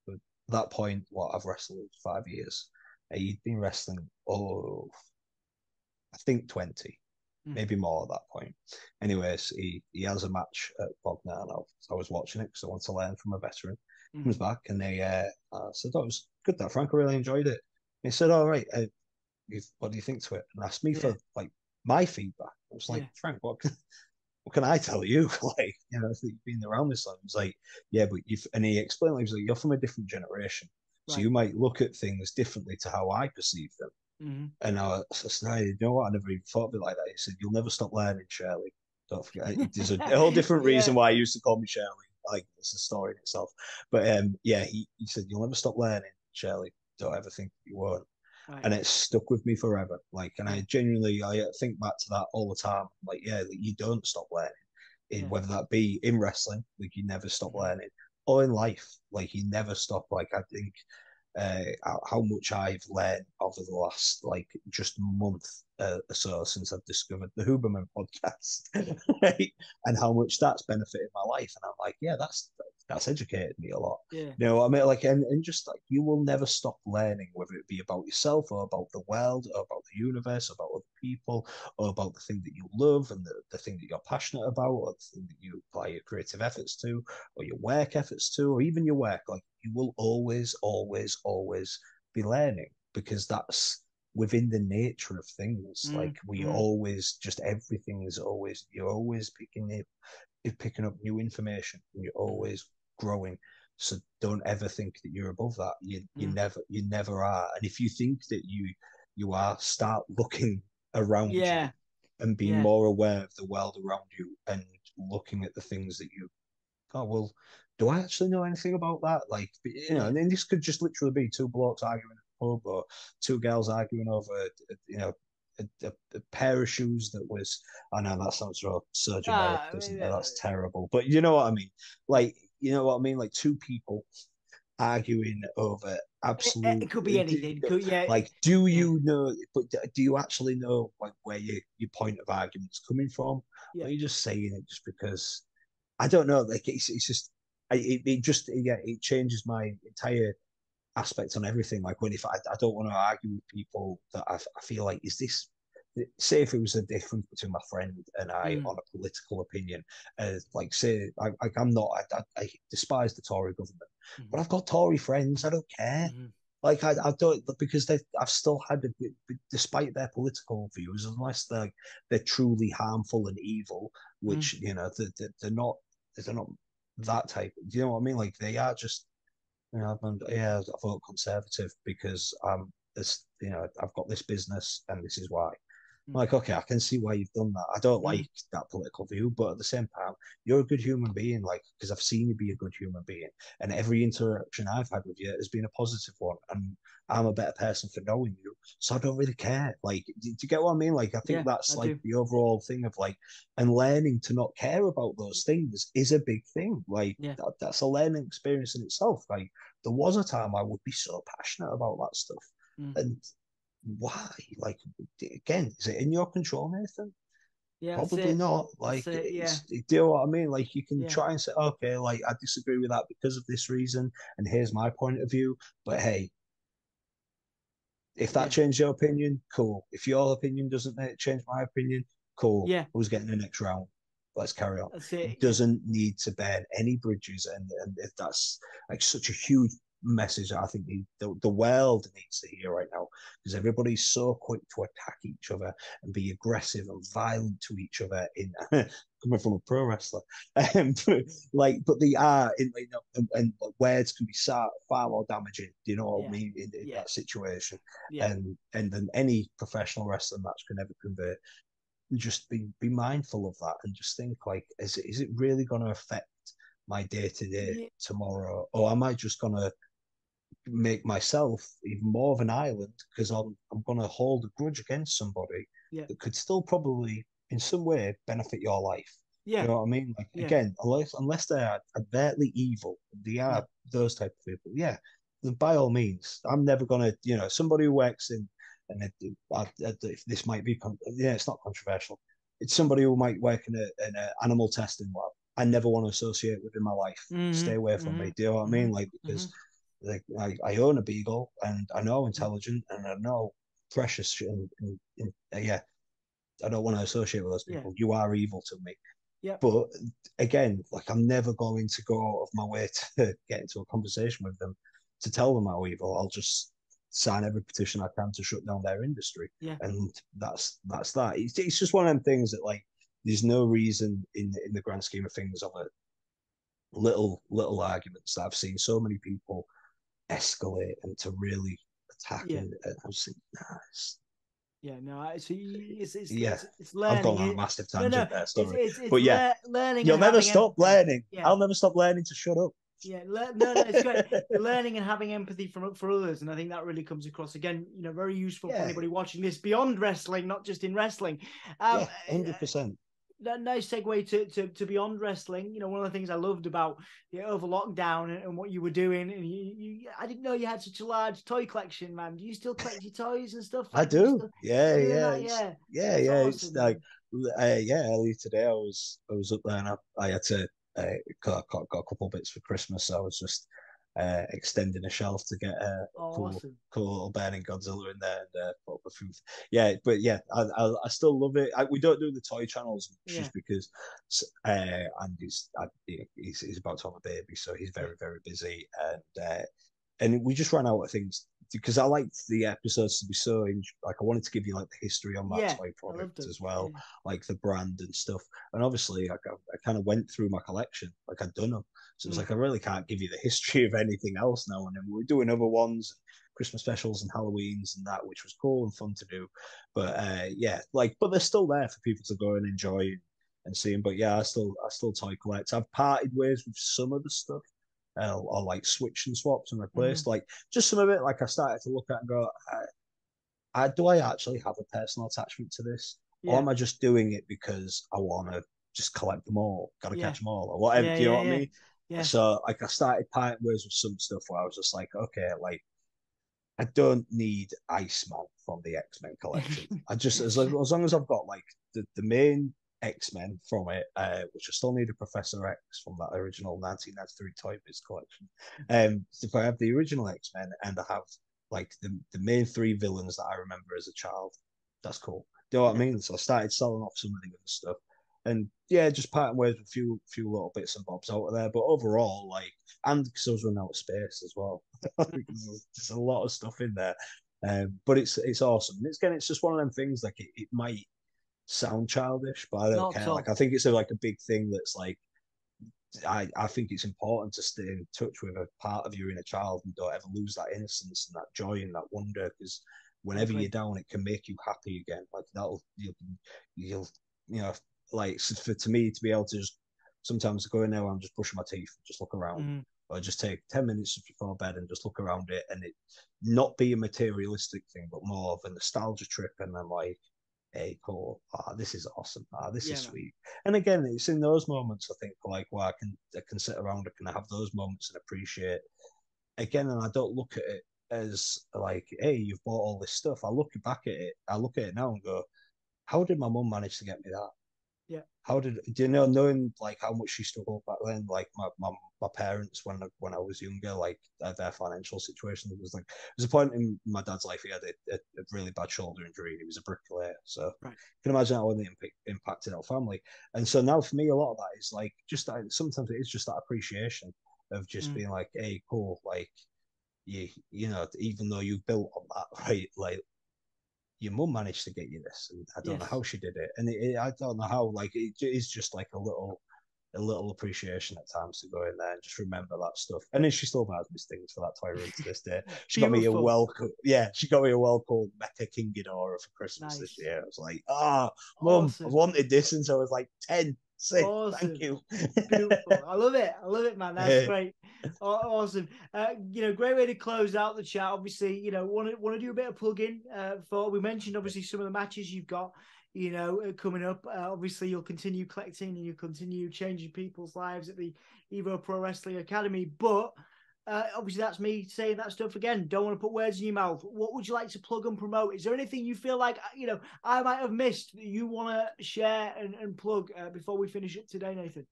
at that point, what I've wrestled 5 years. He'd been wrestling, I think 20, mm, maybe more at that point. Anyways, he has a match at Bognor, and I was watching it because I want to learn from a veteran. Comes mm, back, and I said, "Oh, it was good that Frank. I really enjoyed it." And he said, "All right, what do you think to it?" And asked me yeah, for like my feedback. I was like, yeah, "Frank, what can I tell you?" Like, if you've been around this long. He was like, "Yeah, but you've," and he explained, like, he was like, "You're from a different generation, so right. you might look at things differently to how I perceive them." Mm-hmm. And I said, you know what? I never even thought of it like that. He said, "You'll never stop learning, Shirley. Don't forget." There's a whole different reason Yeah, why he used to call me Shirley. Like, it's a story in itself. But yeah, he said, "You'll never stop learning, Shirley. Don't ever think you won't." right. And it stuck with me forever. Like, and Yeah, I think back to that all the time. Like, yeah, like, you don't stop learning. yeah, Whether that be in wrestling, like, you never stop mm-hmm. learning, or in life, like, you never stop. Like, I think how much I've learned over the last like just month or so since I've discovered the Huberman podcast, right? And how much that's benefited my life. And I'm like, yeah, that's educated me a lot. Yeah, You know what I mean? Like, and just like, you will never stop learning, whether it be about yourself or about the world or about the universe, or about other people, or about the thing that you love and the thing that you're passionate about, or the thing that you apply your creative efforts to, or your work efforts to, or even your work. Like, you will always, always, always be learning, because that's within the nature of things. mm, Like, we mm, always just everything is always, you're always picking up new information, and you're mm, always growing. So don't ever think that you're above that. mm. You never are. And if you think that you are, start looking around you Yeah, and being yeah, more aware of the world around you, and looking at the things that you, oh, well, do I actually know anything about that? Like, Yeah. and then this could just literally be two blokes arguing at the pub or two girls arguing over, a pair of shoes that was, I know that sounds so generic, I doesn't mean, it? That's terrible. But you know what I mean? Like, you know what I mean? Like two people arguing over absolute, it could be anything. Could yeah, like, do yeah, you know, but do you actually know like where your point of argument's coming from? Or yeah. are you just saying it just because? I don't know. Like it's just, it just, yeah, it changes my entire aspect on everything. Like when if I don't want to argue with people that I feel like, is this, say if it was a difference between my friend and I Mm, on a political opinion, like say I'm not, I despise the Tory government, mm-hmm, but I've got Tory friends. I don't care. mm-hmm, Like I don't, because I've still had despite their political views, unless they're truly harmful and evil, mm, which they're not that type. Do you know what I mean? Like they are just, yeah, I vote Conservative because I've got this business and this is why. mm, Like, okay, I can see why you've done that. I don't mm. like that political view, but at the same time, you're a good human being, like, because I've seen you be a good human being. And every interaction I've had with you has been a positive one. And I'm a better person for knowing you. So I don't really care. Like, do you get what I mean? Like, I think Yeah, that's I like do. the overall thing of like, and learning to not care about those things is a big thing. Like, Yeah, that's a learning experience in itself. Like, there was a time I would be so passionate about that stuff. mm. And why? Like, again, is it in your control, Nathan? Yeah. That's Probably it. not. That's Like, it. Yeah, do you know what I mean? Like, you can yeah, try and say, okay, like, I disagree with that because of this reason, and here's my point of view. But hey, if that yeah, changed your opinion, cool. If your opinion doesn't change my opinion, cool. yeah. Who's getting the next round? Let's carry on. That's it. It Yeah, doesn't need to burn any bridges, and if that's like such a huge message that I think the world needs to hear right now, because everybody's so quick to attack each other and be aggressive and violent to each other in coming from a pro wrestler, but they are and words can be far more damaging. Do you know what I yeah, mean in yeah, that situation? yeah, And then any professional wrestling match can ever convert. Just be mindful of that and just think like, is it really going to affect my day to day yeah, tomorrow, or am I just going to make myself even more of an island because I'm going to hold a grudge against somebody yeah, that could still probably in some way benefit your life. Do yeah, you know what I mean? Like yeah. again, unless they are overtly evil, they Mm. are those type of people. Yeah, then by all means, I'm never gonna, somebody who works in, and if this might be, yeah, it's not controversial. It's somebody who might work in a animal testing lab. I never want to associate with in my life. Stay Mm-hmm, away from mm-hmm, me. Do you know what I mm-hmm, mean? Like mm-hmm. because like I own a beagle and I know Mm. intelligent and I know precious and yeah, I don't want to associate with those Yeah, people. You are evil to me. yeah, But again, like I'm never going to go out of my way to get into a conversation with them to tell them how evil. I'll just sign every petition I can to shut down their industry, yeah, and that's that. It's just one of them things that like there's no reason in the grand scheme of things of a little arguments that I've seen so many people escalate and to really attack yeah. and I was thinking, nah, Yeah, no, yeah, it's I've learning gone on a it. massive No, no, tangent there, sorry, it's but yeah, learning you'll and never having stop empathy. learning. Yeah, I'll never stop learning to shut up. yeah, no, no, it's great. You're learning and having empathy for others, and I think that really comes across again. Very useful for Yeah, anybody watching this beyond wrestling, not just in wrestling. yeah, 100%. Nice segue to beyond wrestling. One of the things I loved about over lockdown and what you were doing, and I didn't know you had such a large toy collection, man. Do you still collect your toys and stuff? I Like, do you do. still Yeah, doing yeah, that? Yeah, that's yeah. It's awesome, like, man. yeah. Earlier today, I was up there and I had to got a couple bits for Christmas. So I was just extending a shelf to get a Oh, cool awesome. little burning Godzilla in there and put up a few. Yeah, but yeah, I still love it. We don't do the toy channels Yeah, just because Andy's he's about to have a baby, so he's yeah, very very busy and we just ran out of things because I liked the episodes to be so like I wanted to give you like the history on that yeah. toy I loved product them. as well, Yeah, like the brand and stuff. And obviously, I kind of went through my collection, like I'd done them, so it's mm, like I really can't give you the history of anything else now. And then we're doing other ones, Christmas specials and Halloweens and that, which was cool and fun to do. But yeah, like but they're still there for people to go and enjoy and see them. But yeah, I still toy collect. I've parted ways with some of the stuff. Or like switch and swaps and replaced like just some of it. Like I started to look at and go, do I actually have a personal attachment to this, or Yeah. am I just doing it because I want to just collect them all, got to Yeah. catch them all, or whatever? Yeah. Do you know Yeah. what I Yeah. mean? Yeah. So like I started parting ways with some stuff where I was just like, okay, like I don't need Iceman from the X-Men collection. I just as long as I've got like the main X-Men from it, which I still need a Professor X from that original 1993 Toy Biz collection. If I have the original X-Men and I have like the main three villains that I remember as a child, that's cool. Do you know what I Yeah. mean? So I started selling off some of the other stuff. And yeah, just parting ways with a few little bits and bobs out of there. But overall, like, and because I was running out of space as well. There's a lot of stuff in there. But it's awesome. And it's just one of them things like it might sound childish, but I don't Not at care. Like all. I think it's like a big thing that's like I think it's important to stay in touch with a part of your inner child and don't ever lose that innocence and that joy and that wonder because I whenever you're agree. down, it can make you happy again. Like that'll you'll you know like for to me to be able to just sometimes go in there and just brush my teeth, just look around, Mm. or just take 10 minutes before bed and just look around it and it not be a materialistic thing, but more of a nostalgia trip and then like hey, cool. This is awesome. This is Yeah, man. sweet. And again, it's in those moments I think like where I can sit around, I can have those moments and appreciate again, and I don't look at it as like, hey, you've bought all this stuff. I look at it now and go, how did my mum manage to get me that? Yeah. How did do you know knowing like how much she struggled back then? Like my parents when I was younger, like their financial situation was like there's a point in my dad's life he had a really bad shoulder injury and he was a bricklayer. So Right. you can imagine how it impacted our family. And so now for me, a lot of that is like just that sometimes it is just that appreciation of just Mm. being like, hey, cool, like you know, even though you've built on that, right? Like your mum managed to get you this, and I don't know how Yes. she did it, and I don't know how. Like it is just like a little appreciation at times to go in there and just remember that stuff. And then she still buys me things for that toy room to this day. She got me a Beautiful. yeah, she got me a well called Mecha King Ghidorah for Christmas this Nice. year. I was like, ah, mum, I Awesome. wanted this since I was like 10. Sick, thank Awesome. you. Beautiful. I love it. I love it, man. That's uh, great. Awesome. Great way to close out the chat. Obviously, want to do a bit of plugging. For we mentioned obviously some of the matches you've got, coming up. Obviously, you'll continue collecting and you'll continue changing people's lives at the Evo Pro Wrestling Academy. But obviously, that's me saying that stuff again. Don't want to put words in your mouth. What would you like to plug and promote? Is there anything you feel like I might have missed that you want to share and plug before we finish up today, Nathan?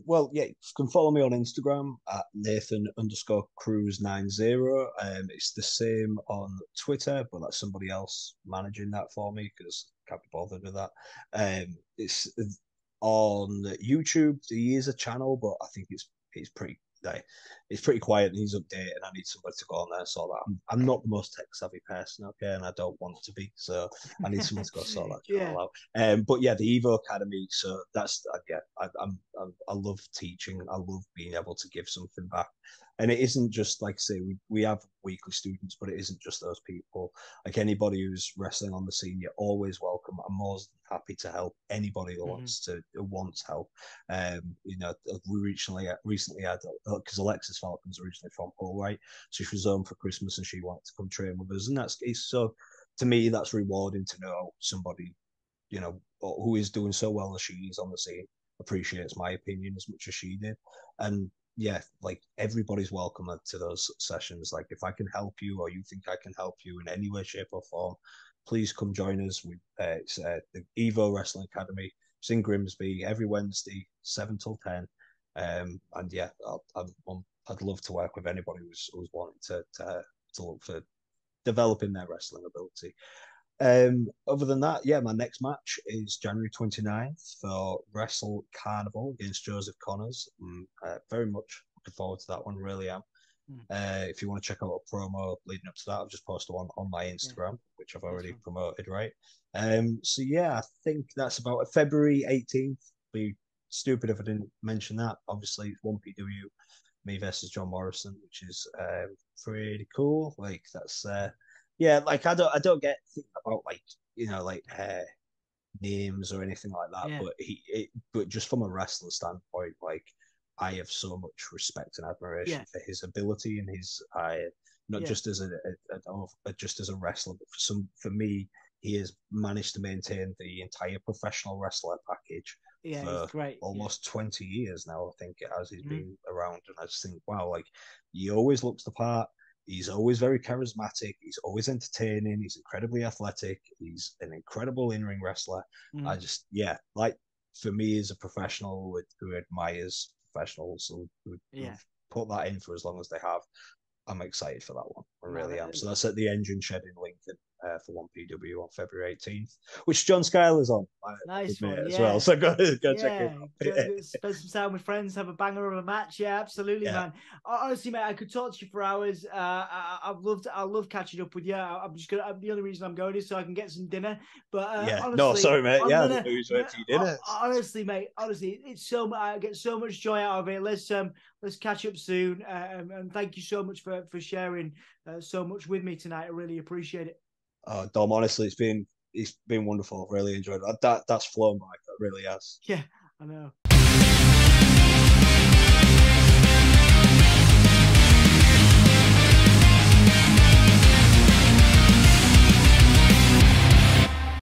well, yeah, you can follow me on Instagram at Nathan_Cruz90. It's the same on Twitter, but that's somebody else managing that for me because I can't be bothered with that. It's on YouTube. He is a channel, but I think it's pretty like it's pretty quiet and he's updated. And I need somebody to go on there so that I'm not the most tech savvy person, okay, and I don't want to be. So I need someone to go sort that Yeah. channel out. But yeah, the Evo Academy. So that's yeah, I love teaching. I love being able to give something back. And it isn't just like I say we have weekly students, but it isn't just those people. Like anybody who's wrestling on the scene, you're always welcome. I'm more than happy to help anybody who wants help. We recently had because Alexis Falcon's originally from Hull, right? So she was home for Christmas and she wanted to come train with us, and that's it's so to me that's rewarding to know somebody who is doing so well as she is on the scene appreciates my opinion as much as she did. And yeah, like everybody's welcome to those sessions. Like if I can help you or you think I can help you in any way, shape, or form, please come join us. It's the Evo Wrestling Academy. It's in Grimsby every Wednesday, 7 till 10. And yeah, I'd love to work with anybody who's wanting to look for developing their wrestling ability. Other than that, yeah, my next match is January 29th for Wrestle Carnival against Joseph Connors. Very much looking forward to that one, really am. Mm. If you want to check out a promo leading up to that, I've just posted one on my Yeah. Instagram, which I've Nice already one. promoted, right? So yeah, I think that's about it. February 18th. Be stupid if I didn't mention that. Obviously, it's 1PW, me versus John Morrison, which is pretty cool. Like that's yeah, like I don't get about like names or anything like that, Yeah, but just from a wrestler standpoint, like I have so much respect and yeah, admiration for his ability and his not yeah, just as just as a wrestler, but for me, he has managed to maintain the entire professional wrestler package yeah. He's for great. Yeah. almost 20 years now. I think it has. He's Mhm. been around, and I just think, wow, like he always looks the part. He's always very charismatic. He's always entertaining. He's incredibly athletic. He's an incredible in-ring wrestler. I Mhm. just, yeah, like for me as a professional who admires professionals Yeah. who've put that in for as long as they have, I'm excited for that one. I No, really am. So that's at the Engine Shed in Lincoln for 1PW on February 18th, which John Schuyler's on, I nice admit, one. as well. Yeah. So go check him Yeah, out. spend some time with friends, have a banger of a match. Yeah, absolutely, Yeah. man. Honestly, mate, I could talk to you for hours. I love catching up with you. I'm just gonna. The only reason I'm going is so I can get some dinner. But Yeah. No, honestly, sorry, mate. I'm Yeah, I didn't gonna. know you was waiting for your dinner. Honestly, mate. Honestly, it's so much. I get so much joy out of it. Let's catch up soon. And thank you so much for sharing so much with me tonight. I really appreciate it. Dom, honestly, it's been wonderful. I've really enjoyed it. That's flown by. It really has. Yeah, I know.